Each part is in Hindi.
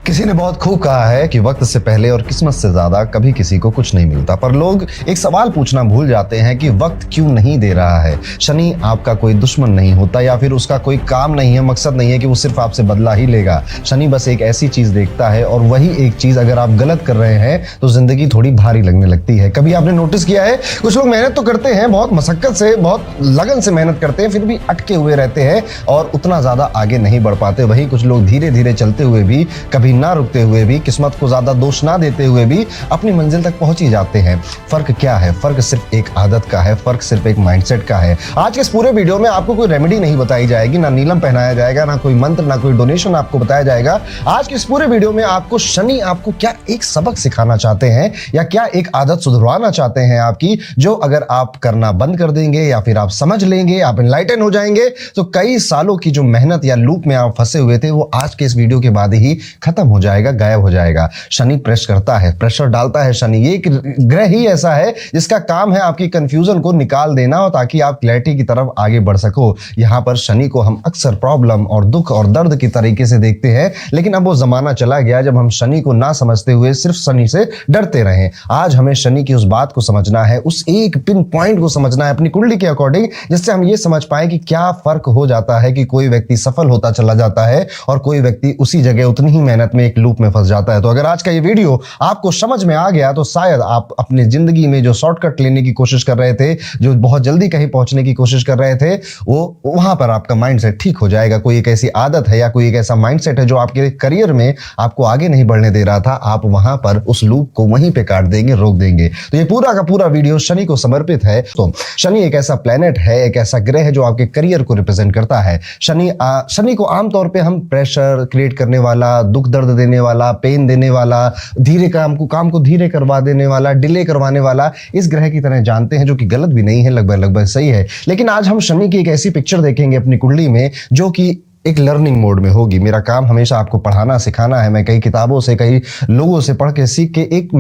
किसी ने बहुत खूब कहा है कि वक्त से पहले और किस्मत से ज्यादा कभी किसी को कुछ नहीं मिलता, पर लोग एक सवाल पूछना भूल जाते हैं कि वक्त क्यों नहीं दे रहा है। शनि आपका कोई दुश्मन नहीं होता या फिर उसका कोई काम नहीं है, मकसद नहीं है कि वो सिर्फ आपसे बदला ही लेगा। शनि बस एक ऐसी चीज देखता है और वही एक चीज अगर आप गलत कर रहे हैं तो जिंदगी थोड़ी भारी लगने लगती है। कभी आपने नोटिस किया है, कुछ लोग मेहनत तो करते हैं, बहुत मशक्कत से, बहुत लगन से मेहनत करते हैं, फिर भी अटके हुए रहते हैं और उतना ज्यादा आगे नहीं बढ़ पाते। वही कुछ लोग धीरे धीरे चलते हुए भी, कभी ना रुकते हुए भी, किस्मत को ज्यादा दोष ना देते हुए भी अपनी मंजिल तक पहुंच ही जाते हैं। फर्क क्या है? फर्क सिर्फ एक आदत का है, फर्क सिर्फ एक माइंडसेट का है। आज के इस पूरे वीडियो में आपको कोई रेमेडी नहीं बताई जाएगी, ना नीलम पहनाया जाएगा, ना कोई मंत्र, ना कोई डोनेशन आपको बताया जाएगा। आज के इस पूरे वीडियो में आपको शनि आपको क्या एक सबक सिखाना चाहते हैं या क्या एक आदत सुधरवाना चाहते हैं आपकी, जो अगर आप करना बंद कर देंगे या फिर आप समझ लेंगे, आप एनलाइटन हो जाएंगे, तो कई सालों की जो मेहनत या लूप में आप फंसे हुए थे वो आज के इस वीडियो के बाद ही खत्म हो जाएगा, गायब हो जाएगा। शनि प्रेस करता है, प्रेशर डालता है। शनि ये एक ग्रह ही ऐसा है जिसका काम है आपकी कंफ्यूजन को निकाल देना और ताकि आप क्लैरिटी की तरफ आगे बढ़ सको। यहां पर शनि को हम अक्सर प्रॉब्लम और दुख और दर्द की तरीके से देखते हैं, लेकिन अब वो जमाना चला गया जब हम शनि को ना समझते हुए सिर्फ शनि से डरते रहे। आज हमें शनि की उस बात को समझना है, उस एक पिन पॉइंट को समझना है अपनी कुंडली के अकॉर्डिंग, जिससे हम ये समझ पाए कि क्या फर्क हो जाता है कि कोई व्यक्ति सफल होता चला जाता है और कोई व्यक्ति उसी जगह उतनी ही मेहनत में एक लूप में फंस जाता है। तो अगर आज का ये वीडियो आपको समझ में आ गया तो शायद आप अपनी जिंदगी में जो शॉर्टकट लेने की कोशिश कर रहे थे, जो बहुत जल्दी कहीं पहुंचने की कोशिश कर रहे थे, वो वहां पर आपका माइंडसेट ठीक हो जाएगा। कोई एक ऐसी आदत है या कोई एक ऐसा माइंडसेट है जो आपके करियर में आपको आगे नहीं बढ़ने दे रहा था, आप वहां पर उस लूप को वहीं पे काट देंगे, रोक देंगे। तो ये पूरा का पूरा वीडियो शनि को समर्पित है। तो शनि एक ऐसा प्लेनेट है, एक ऐसा ग्रह है जो आपके करियर को रिप्रेजेंट करता है। शनि को आमतौर पे हम प्रेशर क्रिएट करने वाला, दुख दर्द देने वाला, पेन देने वाला, धीरे काम को धीरे करवा देने वाला, डिले करवाने वाला इस ग्रह की तरह जानते हैं, जो कि गलत भी नहीं है, लगभग सही है। लेकिन आज हम शनि की एक ऐसी पिक्चर देखेंगे अपनी कुंडली में जो कि एक लर्निंग मोड में होगी। मेरा काम हमेशा आपको पढ़ाना सिखाना है। मैं कई किताबों से, कई लोगों से पढ़ के सीख के एक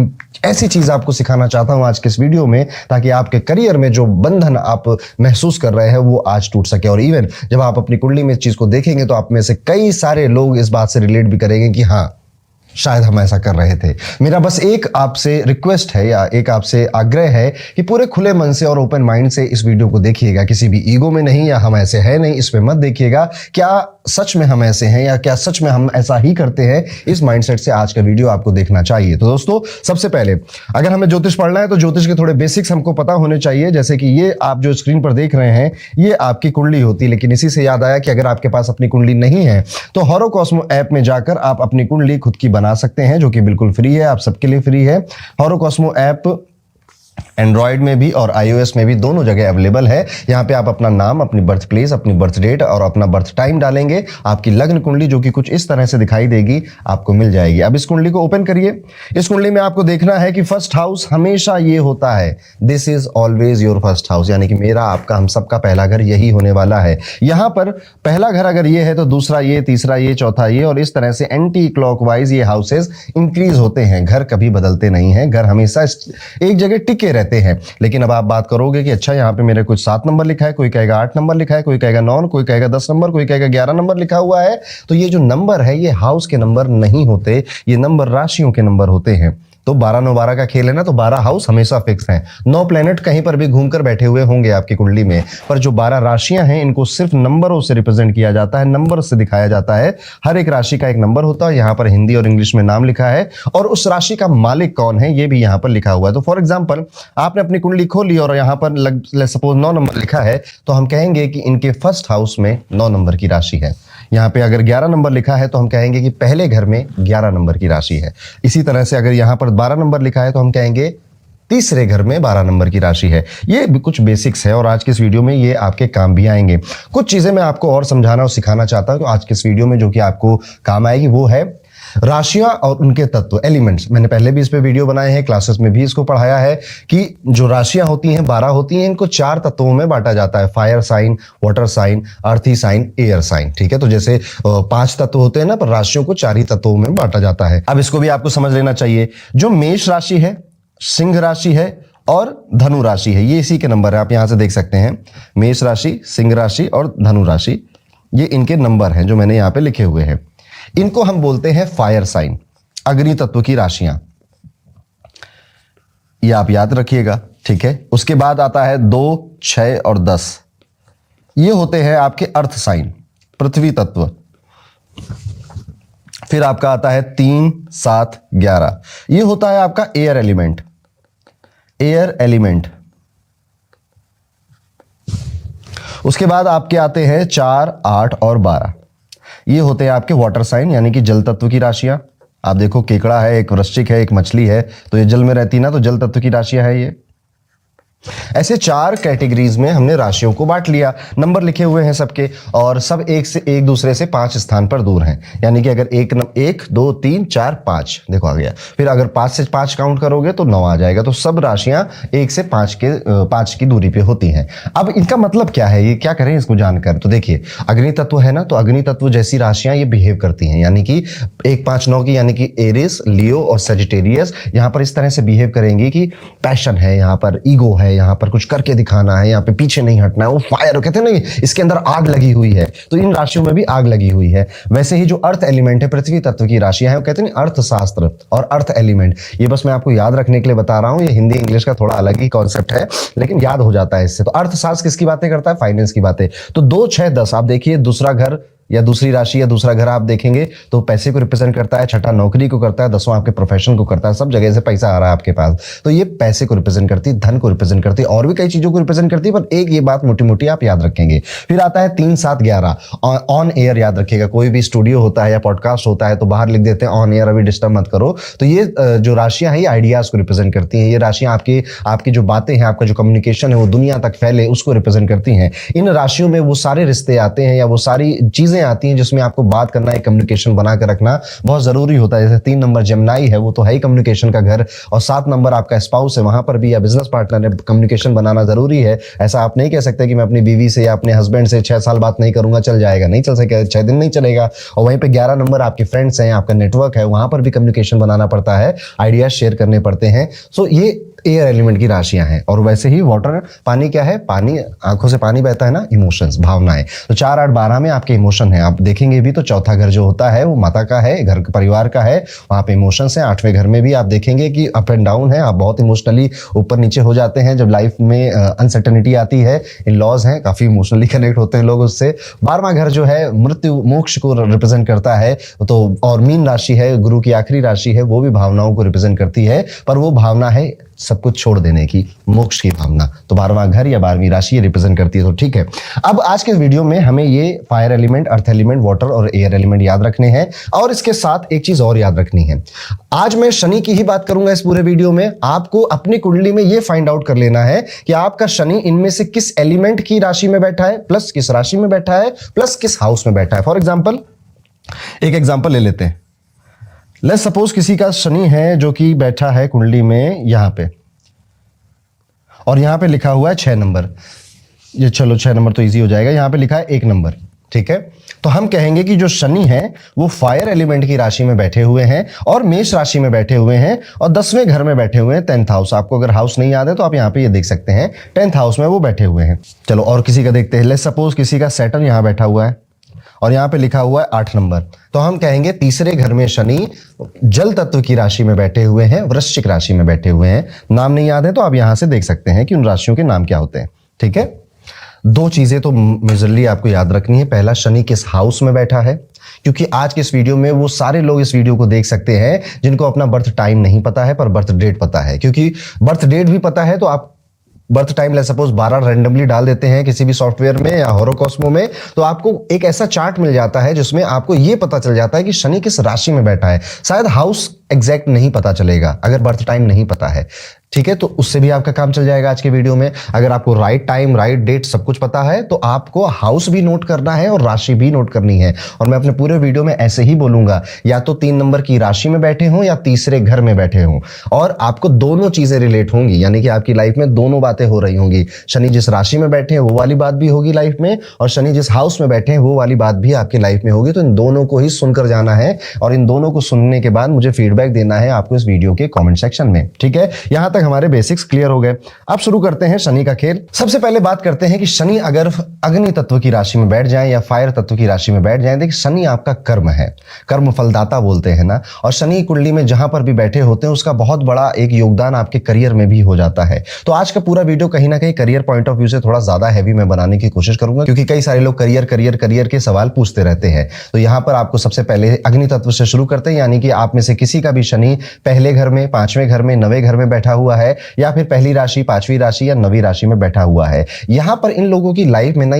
ऐसी चीज आपको सिखाना चाहता हूं आज के इस वीडियो में, ताकि आपके करियर में जो बंधन आप महसूस कर रहे हैं वो आज टूट सके। और इवन जब आप अपनी कुंडली में इस चीज को देखेंगे तो आप में से कई सारे लोग इस बात से रिलेट भी करेंगे कि हाँ, शायद हम ऐसा कर रहे थे। मेरा बस एक आपसे रिक्वेस्ट है या एक आपसे आग्रह है कि पूरे खुले मन से और ओपन माइंड से इस वीडियो को देखिएगा, किसी भी ईगो में नहीं या हम ऐसे हैं नहीं, इसमें मत देखिएगा। क्या सच में हम ऐसे हैं या क्या सच में हम ऐसा ही करते हैं, इस माइंडसेट से आज का वीडियो आपको देखना चाहिए। तो दोस्तों, सबसे पहले अगर हमें ज्योतिष पढ़ना है तो ज्योतिष के थोड़े बेसिक्स हमको पता होने चाहिए। जैसे कि ये आप जो स्क्रीन पर देख रहे हैं ये आपकी कुंडली होती है, लेकिन इसी से याद आया कि अगर आपके पास अपनी कुंडली नहीं है तो हॉरोकॉस्मो ऐप में जाकर आप अपनी कुंडली खुद की बना सकते हैं, जो कि बिल्कुल फ्री है, आप सबके लिए फ्री है। हॉरोकॉस्मो ऐप एंड्रॉइड में भी और iOS में भी दोनों जगह अवेलेबल है। यहाँ पे आप अपना नाम, अपनी बर्थ प्लेस, अपनी बर्थ डेट और अपना बर्थ टाइम डालेंगे, आपकी लग्न कुंडली जो कि कुछ इस तरह से दिखाई देगी आपको मिल जाएगी। अब इस कुंडली को ओपन करिए। इस कुंडली में आपको देखना है कि फर्स्ट हाउस हमेशा ये होता है, this is always your first house, यानी कि मेरा, आपका, हम सबका पहला घर यही होने वाला है। यहाँ पर पहला घर अगर ये है तो दूसरा ये, तीसरा ये, चौथा ये, और इस तरह से एंटी क्लॉकवाइज ये हाउसेस इंक्रीज होते हैं। घर कभी बदलते नहीं हैं, घर हमेशा एक जगह टिके रहते हैं। लेकिन अब आप बात करोगे कि अच्छा यहाँ पे मेरे कुछ 7 नंबर लिखा है, कोई कहेगा 8 नंबर लिखा है, कोई कहेगा 9, कोई कहेगा 10 नंबर, कोई कहेगा 11 नंबर लिखा हुआ है। तो ये जो नंबर है ये हाउस के नंबर नहीं होते, ये नंबर राशियों के नंबर होते हैं। तो 12-9-12 का खेल है ना, तो 12 हाउस हमेशा फिक्स हैं। 9 प्लेनेट कहीं पर भी घूमकर बैठे हुए होंगे आपकी कुंडली में, पर जो 12 राशियां हैं इनको सिर्फ नंबरों से रिप्रेजेंट किया जाता है, नंबर से दिखाया जाता है। हर एक राशि का एक नंबर होता है। यहाँ पर हिंदी और इंग्लिश में नाम लिखा है और उस राशि का मालिक कौन है ये भी यहाँ पर लिखा हुआ है। तो फॉर एग्जाम्पल आपने अपनी कुंडली खोली और यहाँ पर सपोज 9 नंबर लिखा है, तो हम कहेंगे कि इनके फर्स्ट हाउस में 9 नंबर की राशि है। यहाँ पे अगर 11 नंबर लिखा है तो हम कहेंगे कि पहले घर में 11 नंबर की राशि है। इसी तरह से अगर यहाँ पर 12 नंबर लिखा है तो हम कहेंगे तीसरे घर में 12 नंबर की राशि है। ये भी कुछ बेसिक्स है और आज के इस वीडियो में ये आपके काम भी आएंगे। कुछ चीजें मैं आपको और समझाना और सिखाना चाहता हूँ तो आज के इस वीडियो में जो कि आपको काम आएगी वो है राशियां और उनके तत्व, एलिमेंट्स। मैंने पहले भी इस पे वीडियो बनाए हैं, क्लासेस में भी इसको पढ़ाया है कि जो राशियां होती हैं 12 होती हैं, इनको 4 तत्वों में बांटा जाता है, फायर साइन, वाटर साइन, अर्थी साइन, एयर साइन। ठीक है, तो जैसे 5 तत्व होते हैं ना, पर राशियों को 4 ही तत्वों में बांटा जाता है। अब इसको भी आपको समझ लेना चाहिए। जो मेष राशि है, सिंह राशि है और धनु राशि है, ये इसी के नंबर है। आप यहां से देख सकते हैं, मेष राशि, सिंह राशि और धनु राशि, ये इनके नंबर हैं जो मैंने यहाँ पे लिखे हुए हैं। इनको हम बोलते हैं फायर साइन, अग्नि तत्व की राशियां। ये आप याद रखिएगा, ठीक है। उसके बाद आता है 2, 6 और 10, ये होते हैं आपके अर्थ साइन, पृथ्वी तत्व। फिर आपका आता है 3, 7, 11, ये होता है आपका एयर एलिमेंट, एयर एलिमेंट। उसके बाद आपके आते हैं 4, 8 और 12, ये होते हैं आपके वाटर साइन यानी कि जल तत्व की राशियां। आप देखो केकड़ा है, एक वृश्चिक है, एक मछली है, तो ये जल में रहती ना, तो जल तत्व की राशियां है ये। ऐसे 4 कैटेगरीज में हमने राशियों को बांट लिया। नंबर लिखे हुए हैं सबके, और सब एक दूसरे से 5 स्थान पर दूर हैं। यानी कि अगर 1, 2, 3, 4, 5 देखो आ गया। फिर अगर 5 से 5 काउंट करोगे तो 9 आ जाएगा। तो सब राशियां 1 से 5 की दूरी पे होती हैं। अब इनका मतलब क्या है, ये क्या करें इसको जानकर। तो देखिए अग्नि तत्व है ना, तो अग्नि तत्व जैसी राशियां ये बिहेव करती हैं, यानी कि 1, 5, 9 की, यानी कि एरिस, लियो और सेजिटेरियस यहां पर इस तरह से बिहेव करेंगी कि पैशन है, यहां पर ईगो है, यहाँ पर कुछ करके दिखाना है, यहाँ पे पीछे नहीं हटना है, वो फायर कहते हैं ना, इसके अंदर आग लगी हुई है। तो इन राशियों में भी आग लगी हुई है। वैसे ही जो अर्थ एलिमेंट है, पृथ्वी तत्व की राशियां हैं, वो कहते हैं अर्थशास्त्र और अर्थ एलिमेंट। ये बस मैं आपको याद रखने के लिए बता रहा हूं, ये हिंदी इंग्लिश का थोड़ा अलग ही कॉन्सेप्ट है, लेकिन याद हो जाता है इससे। तो अर्थशास्त्र किसकी बातें करता है, फाइनेंस की बातें। तो 2, 6, 10 आप देखिए, दूसरा घर या दूसरी राशि या दूसरा घर आप देखेंगे तो पैसे को रिप्रेजेंट करता है, छठा नौकरी को करता है, 10वां आपके प्रोफेशन को करता है, सब जगह से पैसा आ रहा है आपके पास, तो ये पैसे को रिप्रेजेंट करती है, धन को रिप्रेजेंट करती है, और भी कई चीजों को रिप्रेजेंट करती है, पर एक ये बात मोटी मोटी आप याद रखेंगे। फिर आता है 3, 7, 11 ऑन एयर याद रखिएगा। कोई भी स्टूडियो होता है या पॉडकास्ट होता है तो बाहर लिख देते हैं ऑन एयर, अभी डिस्टर्ब मत करो। तो ये जो राशियां हैं ये आइडियाज को रिप्रेजेंट करती हैं। ये राशियां आपकी जो बातें हैं, आपका जो कम्युनिकेशन है वो दुनिया तक फैले, उसको रिप्रेजेंट करती हैं। इन राशियों में वो सारे रिश्ते आते हैं या वो सारी चीजें आती हैं जिसमें आपको बात करना है, कम्युनिकेशन बनाकर रखना बहुत जरूरी होता है। जैसे 3 नंबर जेमिनी है, वो तो है ही कम्युनिकेशन का घर, और 7 नंबर आपका स्पाउस है, वहां पर भी या बिजनेस पार्टनर है, कम्युनिकेशन बनाना जरूरी है। ऐसा आप नहीं कह सकते कि मैं अपनी बीवी से या अपने हस्बैंड से 6 साल बात नहीं करूंगा, चल जाएगा, नहीं चल सकेगा, 6 दिन नहीं चलेगा। और वहीं पे 11 नंबर आपके फ्रेंड्स हैं, आपका नेटवर्क है, वहां पर भी कम्युनिकेशन बनाना पड़ता है, आइडियाज शेयर करने पड़ते हैं। सो ये एयर एलिमेंट की राशियां हैं। और वैसे ही वाटर, पानी क्या है, पानी, आंखों से पानी बहता है ना, इमोशंस, भावनाएं। तो 4, 8, 12 में आपके इमोशन है। आप देखेंगे भी तो चौथा घर जो होता है वो माता का है, घर परिवार का है, वहां पे इमोशंस हैं। 8वें घर में भी आप देखेंगे कि अप एंड डाउन है, आप बहुत इमोशनली ऊपर नीचे हो जाते हैं जब लाइफ में अनसर्टेनिटी आती है, इन लॉज हैं, काफी इमोशनली कनेक्ट होते हैं लोग उससे। 12वां घर जो है मृत्यु, मोक्ष को रिप्रेजेंट करता है। तो और मीन राशि है, गुरु की आखिरी राशि है, वो भी भावनाओं को रिप्रेजेंट करती है, पर वो भावना है सब कुछ छोड़ देने की, मोक्ष की भावना। तो 12वां घर या 12वीं राशि ये रिप्रेजेंट करती है। तो ठीक है, अब आज के वीडियो में हमें ये fire element, earth element, water और एयर एलिमेंट याद रखने हैं, और इसके साथ एक चीज और याद रखनी है। आज मैं शनि की ही बात करूंगा इस पूरे वीडियो में। आपको अपनी कुंडली में ये फाइंड आउट कर लेना है कि आपका शनि इनमें से किस एलिमेंट की राशि में बैठा है, प्लस किस राशि में बैठा है, प्लस किस हाउस में बैठा है। फॉर एग्जाम्पल, एक एग्जाम्पल ले लेते हैं। लेट्स सपोज किसी का शनि है जो कि बैठा है कुंडली में यहां पे, और यहां पे लिखा हुआ है 6 नंबर। ये चलो 6 नंबर तो इजी हो जाएगा, यहां पे लिखा है 1 नंबर, ठीक है। तो हम कहेंगे कि जो शनि है वो फायर एलिमेंट की राशि में बैठे हुए हैं और मेष राशि में बैठे हुए हैं और 10वें घर में बैठे हुए हैं, 10th हाउस। आपको अगर हाउस नहीं याद है तो आप यहाँ पे ये देख सकते हैं, 10th हाउस में वो बैठे हुए हैं। चलो और किसी का देखते हैं। लेट्स सपोज किसी का सैटर्न यहाँ बैठा हुआ है और यहाँ पे लिखा हुआ है 8 नंबर। तो हम कहेंगे तीसरे घर में शनि जल तत्व की राशि में बैठे हुए हैं, वृश्चिक राशि में बैठे हुए हैं। नाम नहीं याद है तो आप यहां से देख सकते हैं कि उन राशियों के नाम क्या होते हैं, ठीक है। 2 चीजें तो मेजरली आपको याद रखनी है। पहला, शनि किस हाउस में बैठा है, क्योंकि आज के इस वीडियो में वो सारे लोग इस वीडियो को देख सकते हैं जिनको अपना बर्थ टाइम नहीं पता है पर बर्थ डेट पता है। क्योंकि बर्थ डेट भी पता है तो आप बर्थ टाइम ले सपोज 12 रैंडमली डाल देते हैं किसी भी सॉफ्टवेयर में या होरोकॉस्मो में, तो आपको एक ऐसा चार्ट मिल जाता है जिसमें आपको यह पता चल जाता है कि शनि किस राशि में बैठा है। शायद हाउस एग्जैक्ट नहीं पता चलेगा अगर बर्थ टाइम नहीं पता है, ठीक है। तो उससे भी आपका काम चल जाएगा आज के वीडियो में। अगर आपको राइट टाइम, राइट डेट सब कुछ पता है तो आपको हाउस भी नोट करना है और राशि भी नोट करनी है। और मैं अपने पूरे वीडियो में ऐसे ही बोलूंगा, या तो 3 नंबर की राशि में बैठे हों या तीसरे घर में बैठे हों, और आपको दोनों चीजें रिलेट होंगी, यानी कि आपकी लाइफ में दोनों बातें हो रही होंगी। शनि जिस राशि में बैठे हैं वो वाली बात भी होगी लाइफ में, और शनि जिस हाउस में बैठे हैं वो वाली बात भी आपकी लाइफ में होगी। तो इन दोनों को ही सुनकर जाना है और इन दोनों को सुनने के बाद मुझे फीडबैक फीडबैक देना है आपको इस वीडियो के कमेंट सेक्शन में। ठीक है, यहां तक हमारे बेसिक्स क्लियर हो गए। अब शुरू करते हैं शनि का खेल। सबसे पहले बात करते हैं कि शनि अगर अग्नि तत्व की राशि में बैठ जाए या फायर तत्व की राशि में बैठ जाए, देखिए शनि आपका कर्म है, कर्म फलदाता बोलते हैं ना, और शनि कुंडली में जहां पर भी बैठे होते हैं उसका बहुत बड़ा एक योगदान आपके करियर में भी हो जाता है। तो आज का पूरा वीडियो कहीं ना कहीं करियर पॉइंट ऑफ व्यू से थोड़ा ज्यादा हैवी में बनाने की कोशिश करूंगा, क्योंकि कई सारे लोग करियर करियर करियर के सवाल पूछते रहते हैं। तो यहां पर आपको सबसे पहले अग्नि तत्व से शुरू करते हैं, यानी कि आप में से किसी का भी शनि पहले घर में, पांचवें घर में, नवे घर में बैठा हुआ है, या फिर पहली राशि, पांचवी राशि या नवी राशि में बैठा हुआ है। यहां पर इन लोगों की लाइफ में ना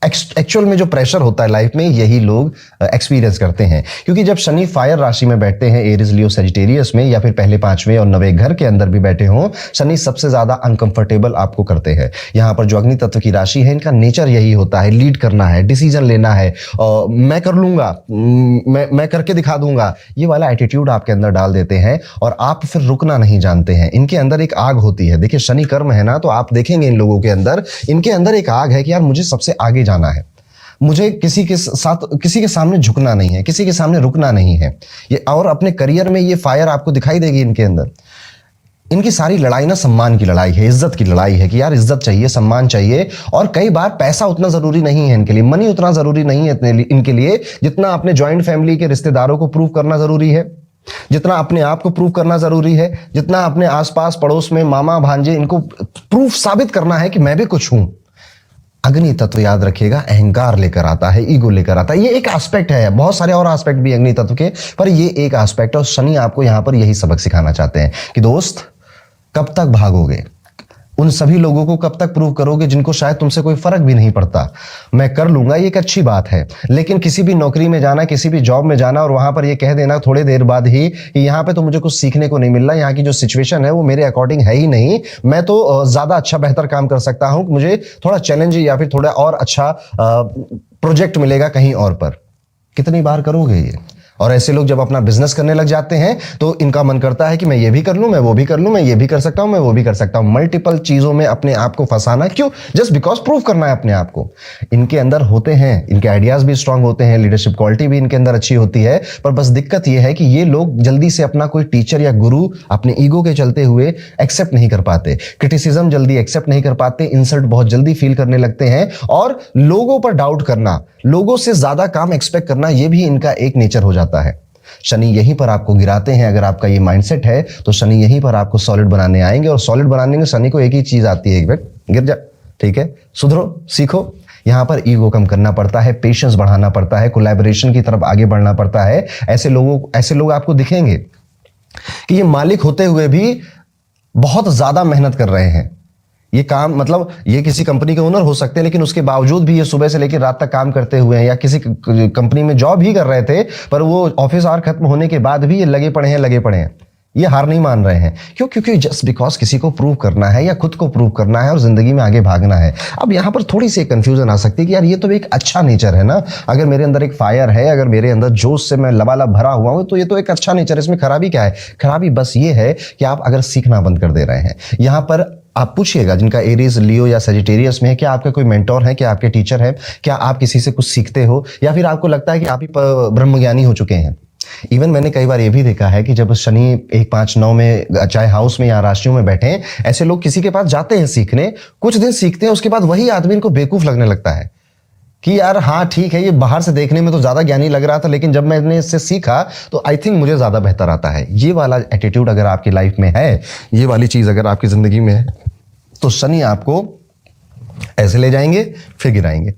एक्चुअल में जो प्रेशर होता है लाइफ में, यही लोग एक्सपीरियंस करते हैं। क्योंकि जब शनि फायर राशि में बैठते हैं, एरीज, लियो, सजिटेरियस में, या फिर पहले पांचवें और नवे घर के अंदर भी बैठे हों, शनि सबसे ज्यादा अनकंफर्टेबल आपको करते हैं। यहां पर जो अग्नि तत्व की राशि है, इनका नेचर यही होता है, लीड करना है, डिसीजन लेना है, मैं कर लूंगा, मैं करके दिखा दूंगा, ये वाला एटीट्यूड आपके अंदर डाल देते हैं और आप फिर रुकना नहीं जानते हैं। इनके अंदर एक आग होती है, देखिए शनि कर्म है ना, तो आप देखेंगे इन लोगों के अंदर, इनके अंदर एक आग है कि यार मुझे सबसे आगे जाना है, मुझे किसी के साथ, किसी के सामने झुकना नहीं है, किसी के सामने रुकना नहीं है। ये और अपने करियर में ये फायर आपको दिखाई देगी इनके अंदर। इनकी सारी लड़ाई ना सम्मान की लड़ाई है, इज्जत की लड़ाई है कि यार इज्जत चाहिए, सम्मान चाहिए। और कई बार पैसा उतना जरूरी नहीं है इनके लिए, मनी उतना जरूरी नहीं है इनके लिए, जितना अपने ज्वाइंट फैमिली के रिश्तेदारों को प्रूव करना जरूरी है, जितना अपने आप को प्रूव करना जरूरी है, जितना अपने आसपास पड़ोस में मामा भांजे, इनको प्रूफ साबित करना है कि मैं भी कुछ हूं। अग्नि तत्व याद रखिएगा अहंकार लेकर आता है, ईगो लेकर आता है। ये एक एस्पेक्ट है, बहुत सारे और एस्पेक्ट भी अग्नि तत्व के, पर ये एक एस्पेक्ट, और शनि आपको यहां पर यही सबक सिखाना चाहते हैं कि दोस्त कब तक भागोगे, उन सभी लोगों को कब तक प्रूव करोगे जिनको शायद तुमसे कोई फर्क भी नहीं पड़ता। मैं कर लूंगा, ये एक अच्छी बात है, लेकिन किसी भी नौकरी में जाना, किसी भी जॉब में जाना और वहां पर ये कह देना थोड़े देर बाद ही कि यहाँ पे तो मुझे कुछ सीखने को नहीं मिल रहा, यहाँ की जो सिचुएशन है वो मेरे अकॉर्डिंग है ही नहीं, मैं तो ज्यादा अच्छा बेहतर काम कर सकता हूं, मुझे थोड़ा चैलेंज या फिर थोड़ा और अच्छा प्रोजेक्ट मिलेगा कहीं और पर। कितनी बार करोगे ये? और ऐसे लोग जब अपना बिजनेस करने लग जाते हैं तो इनका मन करता है कि मैं ये भी कर लूं, मैं वो भी कर लूं, मैं ये भी कर सकता हूं, मैं वो भी कर सकता हूं। मल्टीपल चीजों में अपने आप को फंसाना, क्यों? जस्ट बिकॉज प्रूव करना है अपने आप को। इनके अंदर होते हैं, इनके आइडियाज भी स्ट्रांग होते हैं, लीडरशिप क्वालिटी भी इनके अंदर अच्छी होती है, पर बस दिक्कत यह है कि ये लोग जल्दी से अपना कोई टीचर या गुरु अपने ईगो के चलते हुए एक्सेप्ट नहीं कर पाते, क्रिटिसिज्म जल्दी एक्सेप्ट नहीं कर पाते, इंसल्ट बहुत जल्दी फील करने लगते हैं, और लोगों पर डाउट करना, लोगों से ज्यादा काम एक्सपेक्ट करना, यह भी इनका एक नेचर हो जाता है। शनि यहीं पर आपको गिराते हैं। अगर आपका ये माइंडसेट है तो शनि यहीं पर आपको सॉलिड बनाने आएंगे, और सॉलिड बनाने में शनि को एक ही चीज आती है, एक मिनट गिर जा, ठीक है, सुधरो, सीखो। यहां पर ईगो कम करना पड़ता है, पेशेंस बढ़ाना पड़ता है, कोलैबोरेशन की तरफ आगे बढ़ना पड़ता है। ऐसे लोग आपको दिखेंगे कि ये मालिक होते हुए भी बहुत ज्यादा मेहनत कर रहे हैं। ये काम, मतलब ये किसी कंपनी के ओनर हो सकते हैं, लेकिन उसके बावजूद भी ये सुबह से लेकर रात तक काम करते हुए हैं, या किसी कंपनी में जॉब ही कर रहे थे, पर वो ऑफिस आवर खत्म होने के बाद भी ये लगे पड़े हैं, ये हार नहीं मान रहे हैं। क्यों? क्योंकि जस्ट बिकॉज किसी को प्रूव करना है या खुद को प्रूव करना है और जिंदगी में आगे भागना है। अब यहां पर थोड़ी सी कंफ्यूजन आ सकती है कि यार ये तो एक अच्छा नेचर है ना, अगर मेरे अंदर एक फायर है, अगर मेरे अंदर जोश से मैं लबालब भरा हुआ हूं, तो ये तो एक अच्छा नेचर है, इसमें खराबी क्या है? खराबी बस ये है कि आप अगर सीखना बंद कर दे रहे हैं। यहां पर आप पूछिएगा जिनका एरीज, लियो या सजिटेरियस में है, क्या आपका कोई मेंटोर है, क्या आपके टीचर है, क्या आप किसी से कुछ सीखते हो, या फिर आपको लगता है कि आप ही ब्रह्मज्ञानी हो चुके हैं? इवन मैंने कई बार ये भी देखा है कि जब शनि 1, 5, 9 में, चाहे हाउस में या राशियों में बैठे हैं, ऐसे लोग किसी के पास जाते हैं सीखने, कुछ दिन सीखते हैं, उसके बाद वही आदमी इनको बेवकूफ लगने लगता है कि यार हाँ ठीक है, ये बाहर से देखने में तो ज्यादा ज्ञानी लग रहा था, लेकिन जब मैंने इससे सीखा तो आई थिंक मुझे ज्यादा बेहतर आता है। ये वाला एटीट्यूड अगर आपकी लाइफ में है, ये वाली चीज अगर आपकी जिंदगी में है, तो शनि आपको ऐसे ले जाएंगे फिर गिराएंगे,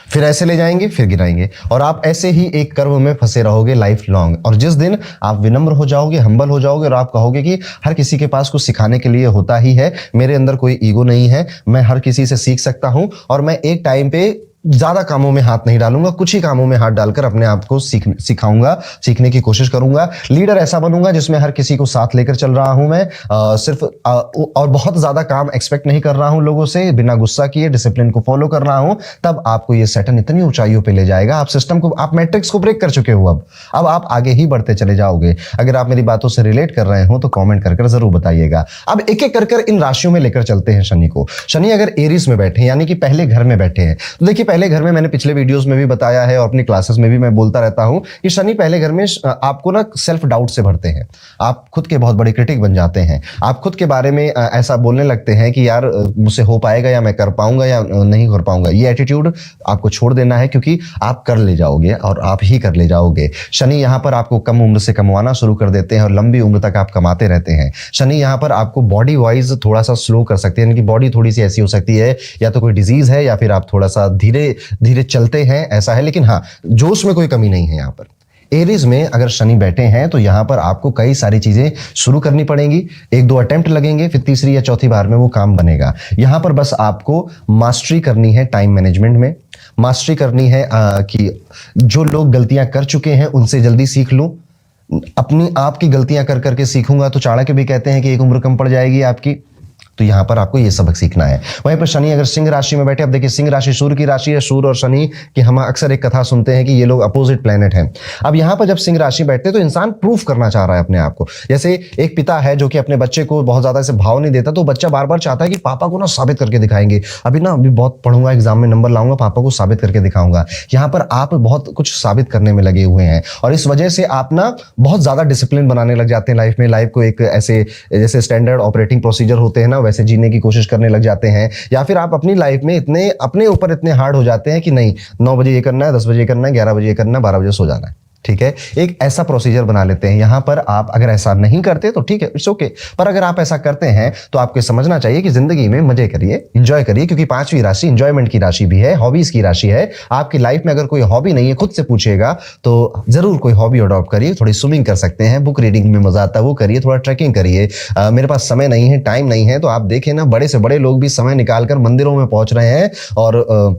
फिर ऐसे ले जाएंगे फिर गिराएंगे, और आप ऐसे ही एक कर्व में फंसे रहोगे लाइफ लॉन्ग। और जिस दिन आप विनम्र हो जाओगे, हम्बल हो जाओगे, और आप कहोगे कि हर किसी के पास कुछ सिखाने के लिए होता ही है, मेरे अंदर कोई ईगो नहीं है, मैं हर किसी से सीख सकता हूं, और मैं एक टाइम पे ज्यादा कामों में हाथ नहीं डालूंगा, कुछ ही कामों में हाथ डालकर अपने आप को सिखाऊंगा, सीखने की कोशिश करूंगा। लीडर ऐसा बनूंगा जिसमें हर किसी को साथ लेकर चल रहा हूं मैं, सिर्फ और बहुत ज्यादा काम एक्सपेक्ट नहीं कर रहा हूं लोगों से, बिना गुस्सा किए डिसिप्लिन को फॉलो कर रहा हूं। तब आपको ये सैटर्न इतनी ऊंचाइयों पे ले जाएगा, आप सिस्टम को, आप मैट्रिक्स को ब्रेक कर चुके हो, अब आप आगे ही बढ़ते चले जाओगे। अगर आप मेरी बातों से रिलेट कर रहे हो तो कॉमेंट कर जरूर बताइएगा। अब एक एक कर इन राशियों में लेकर चलते हैं शनि को। शनि अगर एरीज में बैठे, यानी कि पहले घर में बैठे हैं, तो देखिए पहले घर में, मैंने पिछले वीडियोस में भी बताया है और अपनी क्लासेस में भी मैं बोलता रहता हूं कि शनि पहले घर में आपको ना सेल्फ डाउट से भरते हैं। आप खुद के बहुत बड़े क्रिटिक बन जाते हैं। आप खुद के बारे में ऐसा बोलने लगते हैं कि यार मुझसे हो पाएगा, या मैं कर पाऊंगा या नहीं कर पाऊंगा। ये एटीट्यूड आपको छोड़ देना है, क्योंकि आप कर ले जाओगे और आप ही कर ले जाओगे। शनि यहाँ पर आपको कम उम्र से कमवाना शुरू कर देते हैं और लंबी उम्र तक आप कमाते रहते हैं। शनि यहाँ पर आपको बॉडी वाइज थोड़ा सा स्लो कर सकते हैं, यानी कि बॉडी थोड़ी सी ऐसी हो सकती है, या तो कोई डिजीज है या फिर आप थोड़ा सा धीरे धीरे चलते हैं, ऐसा है। लेकिन हाँ, जोश में कोई कमी नहीं है। यहाँ पर एरीज में अगर शनि बैठे हैं तो यहां पर आपको कई सारी चीजें शुरू करनी पड़ेंगी। 1-2 अटेम्प्ट लगेंगे, फिर तीसरी या चौथी बार में वो काम बनेगा। यहां पर बस आपको मास्टरी करनी है टाइम मैनेजमेंट में। मास्टरी करनी है कि जो लोग गलतियां कर चुके हैं उनसे जल्दी सीख लूं। अपनी आपकी गलतियां कर करके सीखूंगा तो चाणक्य भी कहते हैं कि एक उम्र कम पड़ जाएगी आपकी। तो यहां पर आपको ये सबक सीखना है। वहीं पर शनि अगर सिंह राशि में बैठे, अब देखिए सिंह राशि सूर्य की राशि है। सूर्य और शनि की हम अक्सर एक कथा सुनते हैं कि ये लोग अपोजिट प्लेनेट हैं। अब यहां पर जब सिंह राशि बैठते हैं तो इंसान प्रूफ करना चाह रहा है अपने आप को। जैसे एक पिता है जो कि अपने बच्चे को बहुत ज्यादा ऐसे भाव नहीं देता, तो बच्चा बार बार चाहता है कि पापा को ना साबित करके दिखाएंगे, अभी बहुत पढ़ूंगा, एग्जाम में नंबर लाऊंगा, पापा को साबित करके दिखाऊंगा। यहां पर आप बहुत कुछ साबित करने में लगे हुए हैं और इस वजह से आप ना बहुत ज्यादा डिसिप्लिन बनाने लग जाते हैं लाइफ में। लाइफ को एक ऐसे जैसे स्टैंडर्ड ऑपरेटिंग प्रोसीजर होते हैं ना, वैसे जीने की कोशिश करने लग जाते हैं। या फिर आप अपनी लाइफ में इतने अपने ऊपर इतने हार्ड हो जाते हैं कि नहीं 9 बजे ये करना है, 10 बजे ये करना है, 11 बजे ये करना है, 12 बजे सो जाना है। ठीक है, एक ऐसा प्रोसीजर बना लेते हैं। यहां पर आप अगर ऐसा नहीं करते तो ठीक है, इट्स ओके। पर अगर आप ऐसा करते हैं तो आपको समझना चाहिए कि जिंदगी में मजे करिए, एंजॉय करिए, क्योंकि 5वीं राशि एंजॉयमेंट की राशि भी है, हॉबीज की राशि है। आपकी लाइफ में अगर कोई हॉबी नहीं है, खुद से पूछिएगा तो जरूर कोई हॉबी अडॉप्ट करिए। थोड़ी स्विमिंग कर सकते हैं, बुक रीडिंग में मजा आता है वो करिए, थोड़ा ट्रैकिंग करिए। मेरे पास समय नहीं है, टाइम नहीं है, तो आप देखें ना, बड़े से बड़े लोग भी समय निकालकर मंदिरों में पहुंच रहे हैं। और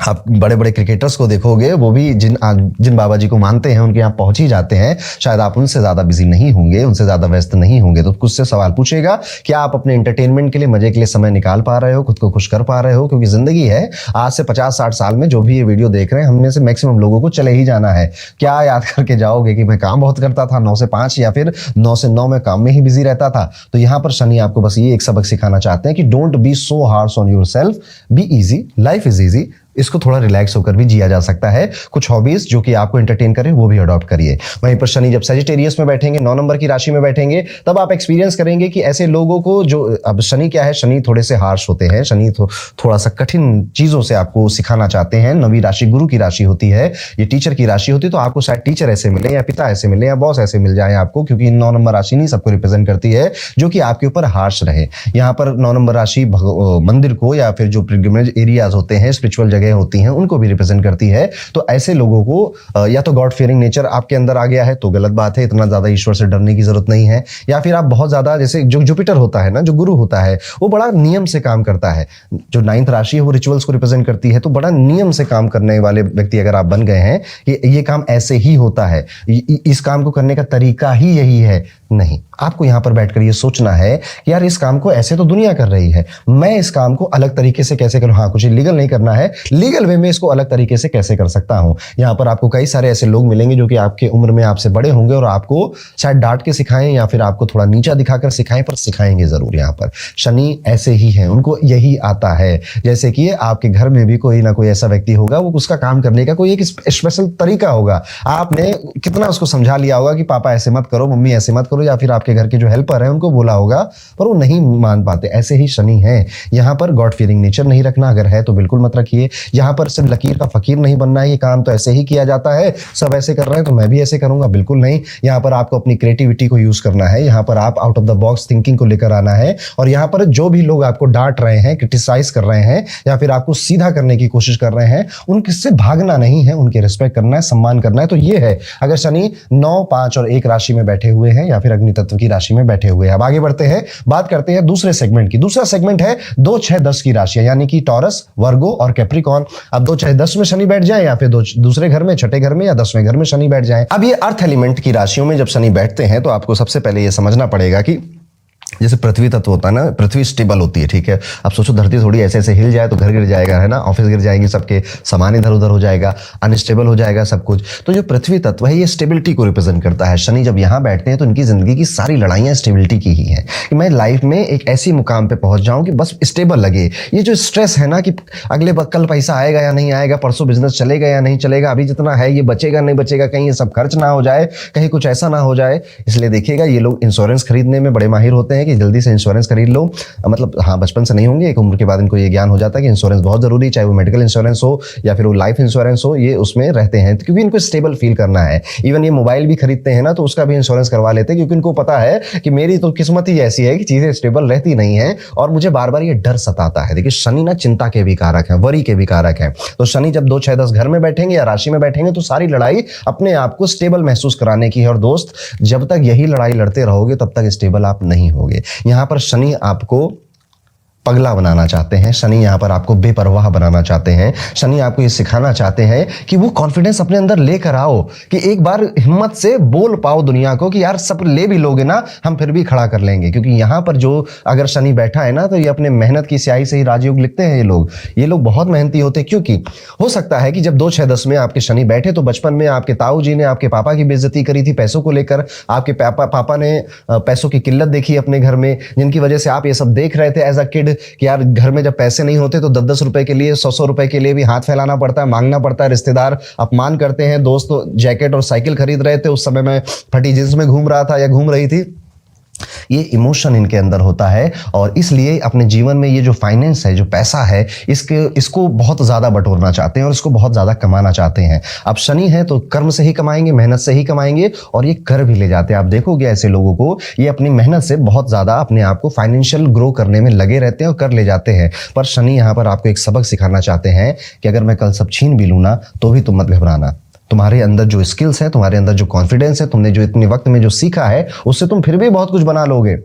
आप बड़े बड़े क्रिकेटर्स को देखोगे, वो भी जिन बाबा जी को मानते हैं उनके यहाँ पहुंच ही जाते हैं। शायद आप उनसे ज्यादा बिजी नहीं होंगे, उनसे ज्यादा व्यस्त नहीं होंगे। तो खुद से सवाल पूछेगा, क्या आप अपने एंटरटेनमेंट के लिए, मजे के लिए समय निकाल पा रहे हो, खुद को खुश कर पा रहे हो? क्योंकि जिंदगी है, आज से 50-60 साल में जो भी ये वीडियो देख रहे हैं, हम में से मैक्सिमम लोगों को चले ही जाना है। क्या याद करके जाओगे कि मैं काम बहुत करता था, 9 से 5 या फिर 9 से 9 में काम में ही बिजी रहता था? तो यहाँ पर शनि आपको बस ये एक सबक सिखाना चाहते हैं कि don't be so harsh on your self, be easy, life is easy. इसको थोड़ा रिलैक्स होकर भी जिया जा सकता है। कुछ हॉबीज जो कि आपको एंटरटेन करें वो भी अडॉप्ट करिए। वहीं पर शनि जब सजिटेरियस में बैठेंगे, 9 नंबर की राशि में बैठेंगे, तब आप एक्सपीरियंस करेंगे कि ऐसे लोगों को जो, अब शनि क्या है, शनि थोड़े से हार्श होते हैं, शनि थोड़ा सा कठिन चीजों से आपको सिखाना चाहते हैं। 9वीं राशि गुरु की राशि होती है, ये टीचर की राशि होती है। तो आपको शायद टीचर ऐसे मिले या पिता ऐसे मिले या बॉस ऐसे मिल जाए आपको, क्योंकि 9 नंबर राशि नहीं सबको रिप्रेजेंट करती है, जो कि आपके ऊपर हार्श रहे। यहाँ पर 9 नंबर राशि मंदिर को या फिर जो पिलग्रिमेज एरियाज होते हैं, स्पिरिचुअल जगह होती हैं, उनको रिप्रेजेंट करती है। तो ऐसे लोगों को या तो गॉड फियरिंग नेचर आपके अंदर आ गया है तो गलत बात है, इतना ज्यादा ईश्वर से डरने की जरूरत नहीं है। या फिर आप बहुत ज्यादा, जैसे जो जुपिटर होता है ना, जो गुरु होता है, वो बड़ा नियम से काम करता है। जो 9th राशि है वो रिचुअल्स को रिप्रेजेंट करती है, तो बड़ा नियम से काम करने वाले व्यक्ति अगर आप बन गए हैं कि ये काम ऐसे ही होता है, इस काम को करने का तरीका ही यही है, नहीं। आपको यहां पर बैठकर ये सोचना है कि यार इस काम को ऐसे तो दुनिया कर रही है, मैं इस काम को अलग तरीके से कैसे करूं। हाँ, कुछ इलीगल नहीं करना है, लीगल वे में इसको अलग तरीके से कैसे कर सकता हूं। यहां पर आपको कई सारे ऐसे लोग मिलेंगे जो कि आपके उम्र में आपसे बड़े होंगे और आपको शायद डांट के सिखाएं या फिर आपको थोड़ा नीचा दिखाकर सिखाएं, पर सिखाएंगे जरूर। यहाँ पर शनि ऐसे ही है, उनको यही आता है। जैसे कि आपके घर में भी कोई ना कोई ऐसा व्यक्ति होगा, वो उसका काम करने का कोई एक स्पेशल तरीका होगा। आपने कितना उसको समझा लिया होगा कि पापा ऐसे मत करो, मम्मी ऐसे मत करो, या फिर आपके घर के जो हेल्पर हैं उनको बोला होगा, पर वो नहीं मान पाते। ऐसे ही शनि है। यहाँ पर गॉड फियरिंग नेचर नहीं रखना, अगर है तो बिल्कुल मत रखिए। यहाँ पर सिर्फ लकीर का फकीर नहीं बनना है, ये काम तो ऐसे ही किया जाता है, सब ऐसे कर रहे हैं तो मैं भी ऐसे करूंगा, बिल्कुल नहीं। यहाँ पर आपको अपनी क्रिएटिविटी को यूज करना है, यहाँ पर आप out of the box thinking को लेकर आना है। और यहाँ पर जो भी लोग आपको डांट रहे हैं, क्रिटिसाइज कर रहे हैं या फिर आपको सीधा करने की कोशिश कर रहे हैं, उनसे भागना नहीं है, उनके रिस्पेक्ट करना है, सम्मान करना है। तो ये है अगर शनि 9, 5 और 1 राशि में बैठे हुए हैं या फिर अग्नि तत्व की राशि में बैठे हुए हैं। अब आगे बढ़ते हैं, बात करते हैं दूसरे सेगमेंट की। दूसरा सेगमेंट है 2, 6, 10 की राशियां, यानी कि टॉरस, वर्गो और कैप्रिकॉर्न। अब 2, 6, 10 में शनि बैठ जाए या फिर दूसरे घर में, छठे घर में या 10वें घर में शनि बैठ जाए। अब ये अर्थ एलिमेंट की राशियों में जब शनि बैठते हैं तो आपको सबसे पहले ये समझना पड़ेगा कि जैसे पृथ्वी तत्व होता है ना, पृथ्वी स्टेबल होती है, ठीक है। अब सोचो धरती थोड़ी ऐसे ऐसे हिल जाए तो घर गिर जाएगा, है ना, ऑफिस गिर जाएंगे, सबके सामान इधर उधर हो जाएगा, अनस्टेबल हो जाएगा सब कुछ। तो जो पृथ्वी तत्व है ये स्टेबिलिटी को रिप्रेजेंट करता है। शनि जब यहाँ बैठते हैं तो इनकी जिंदगी की सारी लड़ाइयाँ स्टेबिलिटी की ही है, कि मैं लाइफ में एक ऐसी मुकाम पे पहुंच जाऊं कि बस स्टेबल लगे। ये जो स्ट्रेस है ना कि अगले कल पैसा आएगा या नहीं आएगा, परसों बिजनेस चलेगा या नहीं चलेगा, अभी जितना है ये बचेगा नहीं बचेगा, कहीं ये सब खर्च ना हो जाए, कहीं कुछ ऐसा ना हो जाए। इसलिए देखिएगा ये लोग इंश्योरेंस खरीदने में बड़े माहिर होते हैं कि जल्दी से इंश्योरेंस खरीद लो। मतलब हाँ, बचपन से नहीं होंगे, एक उम्र के बाद इनको ये ज्ञान हो जाता है कि इंश्योरेंस बहुत जरूरी, चाहे वो मेडिकल इंश्योरेंस हो या फिर वो लाइफ इंश्योरेंस हो, ये उसमें रहते हैं क्योंकि इनको स्टेबल फील करना है। इवन ये मोबाइल भी खरीदते हैं ना तो उसका भी इंश्योरेंस करवा लेते हैं, क्योंकि इनको पता है कि मेरी तो किस्मत ही ऐसी है कि चीजें स्टेबल रहती नहीं है और मुझे बार बार ये डर सताता है। देखिए शनि ना चिंता के भी कारक है, वरी के भी कारक है। तो शनि जब 2 6 10 घर में बैठेंगे या राशि में बैठेंगे तो सारी लड़ाई अपने आप को स्टेबल महसूस कराने की है। और दोस्त, जब तक यही लड़ाई लड़ते रहोगे तब तक स्टेबल आप नहीं होगे। यहां पर शनि आपको पगला बनाना चाहते हैं, शनि यहाँ पर आपको बेपरवाह बनाना चाहते हैं। शनि आपको ये सिखाना चाहते हैं कि वो कॉन्फिडेंस अपने अंदर लेकर आओ, कि एक बार हिम्मत से बोल पाओ दुनिया को कि यार सब ले भी लोगे ना, हम फिर भी खड़ा कर लेंगे। क्योंकि यहाँ पर जो अगर शनि बैठा है ना तो ये अपने मेहनत की स्याही से ही राजयोग लिखते हैं। ये लोग बहुत मेहनती होते हैं, क्योंकि हो सकता है कि जब 2 6 10 में आपके शनि बैठे तो बचपन में आपके ताऊ जी ने आपके पापा की बेइज्जती करी थी पैसों को लेकर। आपके पापा ने पैसों की किल्लत देखी अपने घर में, जिनकी वजह से आप ये सब देख रहे थे एज अ किड कि यार घर में जब पैसे नहीं होते तो 10 10 रुपए के लिए 100 100 रुपए के लिए भी हाथ फैलाना पड़ता है, मांगना पड़ता है, रिश्तेदार अपमान करते हैं। दोस्त तो जैकेट और साइकिल खरीद रहे थे, उस समय मैं फटी जींस में घूम रहा था या घूम रही थी। ये इमोशन इनके अंदर होता है और इसलिए अपने जीवन में ये जो फाइनेंस है, जो पैसा है, इसको बहुत ज़्यादा बटोरना चाहते हैं और इसको बहुत ज़्यादा कमाना चाहते हैं। अब शनि है तो कर्म से ही कमाएंगे, मेहनत से ही कमाएंगे और ये कर भी ले जाते हैं। आप देखोगे ऐसे लोगों को, ये अपनी मेहनत से बहुत ज़्यादा अपने आप को फाइनेंशियल ग्रो करने में लगे रहते हैं और कर ले जाते हैं। पर शनि यहाँ पर आपको एक सबक सिखाना चाहते हैं कि अगर मैं कल सब छीन भी लूँ ना तो भी तुम मत घबराना। तुम्हारे अंदर जो स्किल्स है, तुम्हारे अंदर जो कॉन्फिडेंस है, तुमने जो इतने वक्त में जो सीखा है, उससे तुम फिर भी बहुत कुछ बना लोगे।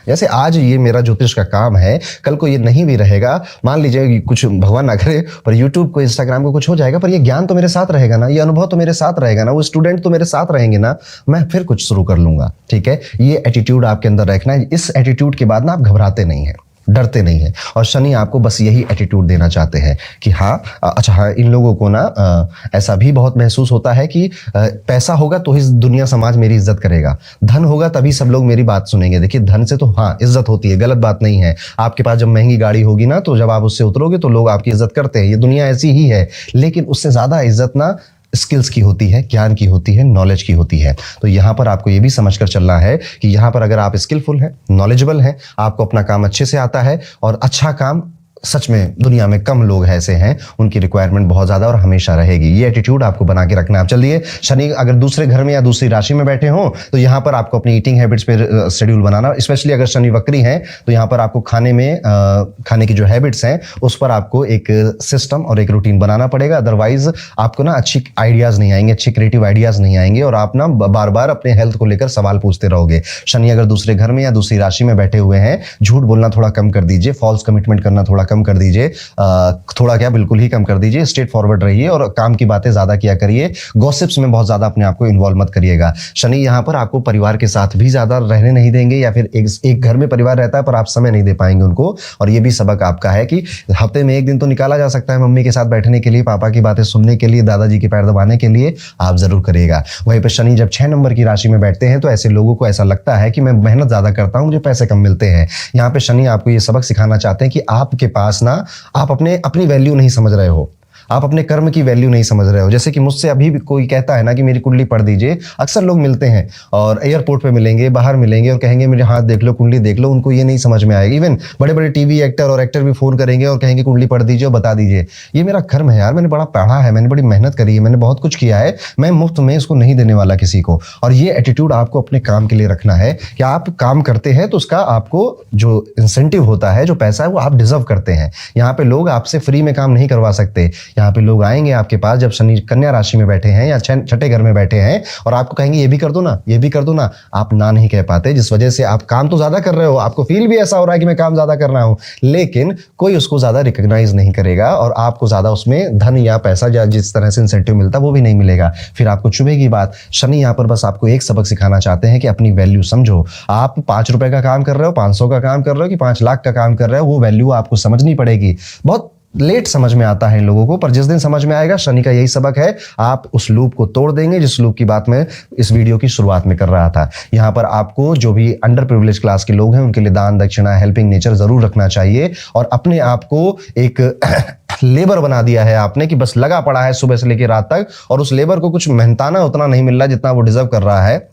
जैसे आज ये मेरा ज्योतिष का काम है, कल को ये नहीं भी रहेगा, मान लीजिए कुछ भगवान ना करे पर यूट्यूब को, इंस्टाग्राम को कुछ हो जाएगा, पर ये ज्ञान तो मेरे साथ रहेगा ना, ये अनुभव तो मेरे साथ रहेगा ना, वो स्टूडेंट तो मेरे साथ रहेंगे ना, मैं फिर कुछ शुरू कर लूंगा। ठीक है, ये एटीट्यूड आपके अंदर रखना है। इस एटीट्यूड के बाद ना आप घबराते नहीं हैं, डरते नहीं है। और शनि आपको बस यही एटीट्यूड देना चाहते हैं कि हाँ, अच्छा हाँ, इन लोगों को ना ऐसा भी बहुत महसूस होता है कि पैसा होगा तो ही दुनिया समाज मेरी इज्जत करेगा, धन होगा तभी सब लोग मेरी बात सुनेंगे। देखिए धन से तो हाँ इज्जत होती है, गलत बात नहीं है। आपके पास जब महंगी गाड़ी होगी ना तो जब आप उससे उतरोगे तो लोग आपकी इज्जत करते हैं, ये दुनिया ऐसी ही है। लेकिन उससे ज्यादा इज्जत ना स्किल्स की होती है, ज्ञान की होती है, नॉलेज की होती है। तो यहाँ पर आपको ये भी समझकर चलना है कि यहाँ पर अगर आप स्किलफुल हैं, नॉलेजेबल हैं, आपको अपना काम अच्छे से आता है और अच्छा काम सच में दुनिया में कम लोग ऐसे हैं, उनकी रिक्वायरमेंट बहुत ज्यादा और हमेशा रहेगी। ये एटीट्यूड आपको बना के रखना है। आप चलिए, शनि अगर दूसरे घर में या दूसरी राशि में बैठे हो तो यहाँ पर आपको अपनी ईटिंग हैबिट्स पे शेड्यूल बनाना, स्पेशली अगर शनि वक्री हैं तो यहाँ पर आपको खाने की जो हैबिट्स हैं उस पर आपको एक सिस्टम और एक रूटीन बनाना पड़ेगा। अदरवाइज आपको ना अच्छी आइडियाज नहीं आएंगे, अच्छे क्रिएटिव आइडियाज नहीं आएंगे और आप ना बार बार अपने हेल्थ को लेकर सवाल पूछते रहोगे। शनि अगर दूसरे घर में या दूसरी राशि में बैठे हुए हैं, झूठ बोलना थोड़ा कम कर दीजिए, फॉल्स कमिटमेंट करना थोड़ा कम कर दीजिए, थोड़ा क्या बिल्कुल ही कम कर दीजिए, स्ट्रेट फॉरवर्ड रहिए और काम की बातें ज्यादा किया करिए। गॉसिप्स में बहुत ज्यादा अपने आप को इन्वॉल्व मत करिएगा। शनि यहाँ पर आपको परिवार के साथ भी ज्यादा रहने नहीं देंगे, या फिर एक घर में परिवार रहता है पर आप समय नहीं दे पाएंगे उनको। और ये भी सबक आपका है कि हफ्ते में 1 दिन तो निकाला जा सकता है मम्मी के साथ बैठने के लिए, पापा की बातें सुनने के लिए, दादाजी के पैर दबाने के लिए, आप जरूर करिएगा। वहीं पर शनि जब 6 नंबर की राशि में बैठते हैं तो ऐसे लोगों को ऐसा लगता है कि मैं मेहनत ज्यादा करता हूं, मुझे पैसे कम मिलते हैं। यहाँ पे शनि आपको ये सबक सिखाना चाहते हैं कि आपके पास ना, आप अपनी वैल्यू नहीं समझ रहे हो, आप अपने कर्म की वैल्यू नहीं समझ रहे हो। जैसे कि मुझसे अभी भी कोई कहता है ना कि मेरी कुंडली पढ़ दीजिए, अक्सर लोग मिलते हैं और एयरपोर्ट पे मिलेंगे, बाहर मिलेंगे और कहेंगे मेरे हाथ देख लो, कुंडली देख लो, उनको ये नहीं समझ में आएगी। इवन बड़े बड़े टीवी एक्टर और एक्टर भी फोन करेंगे और कहेंगे कुंडली पढ़ दीजिए और बता दीजिए। ये मेरा कर्म है यार, मैंने बड़ा पढ़ा है, मैंने बड़ी मेहनत करी है, मैंने बहुत कुछ किया है, मैं मुफ्त में इसको नहीं देने वाला किसी को। और ये एटीट्यूड आपको अपने काम के लिए रखना है कि आप काम करते हैं तो उसका आपको जो इंसेंटिव होता है, जो पैसा है, वो आप डिजर्व करते हैं। यहाँ पे लोग आपसे फ्री में काम नहीं करवा सकते। यहाँ पे लोग आएंगे आपके पास जब शनि कन्या राशि में बैठे हैं या छठे घर में बैठे हैं और आपको कहेंगे ये भी कर दो ना, ये भी कर दो ना, आप ना नहीं कह पाते, जिस वजह से आप काम तो ज्यादा कर रहे हो, आपको फील भी ऐसा हो रहा है कि मैं काम ज्यादा कर रहा हूं, लेकिन कोई उसको ज्यादा रिकॉग्नाइज नहीं करेगा और आपको ज्यादा उसमें धन या पैसा या जिस तरह से इंसेंटिव मिलता वो भी नहीं मिलेगा, फिर आपको चुभेगी बात। शनि यहाँ पर बस आपको एक सबक सिखाना चाहते हैं कि अपनी वैल्यू समझो। आप 5 रुपए का काम कर रहे हो, 500 का काम कर रहे हो कि 5 लाख का काम कर रहे हो, वो वैल्यू आपको समझनी पड़ेगी। बहुत लेट समझ में आता है इन लोगों को, पर जिस दिन समझ में आएगा, शनि का यही सबक है, आप उस लूप को तोड़ देंगे जिस लूप की बात मैं इस वीडियो की शुरुआत में कर रहा था। यहां पर आपको जो भी अंडर प्रिविलेज क्लास के लोग हैं उनके लिए दान दक्षिणा हेल्पिंग नेचर जरूर रखना चाहिए और अपने आप को एक लेबर बना दिया है आपने कि बस लगा पड़ा है सुबह से लेकर रात तक और उस लेबर को कुछ मेहनताना उतना नहीं मिल रहा जितना वो डिजर्व कर रहा है,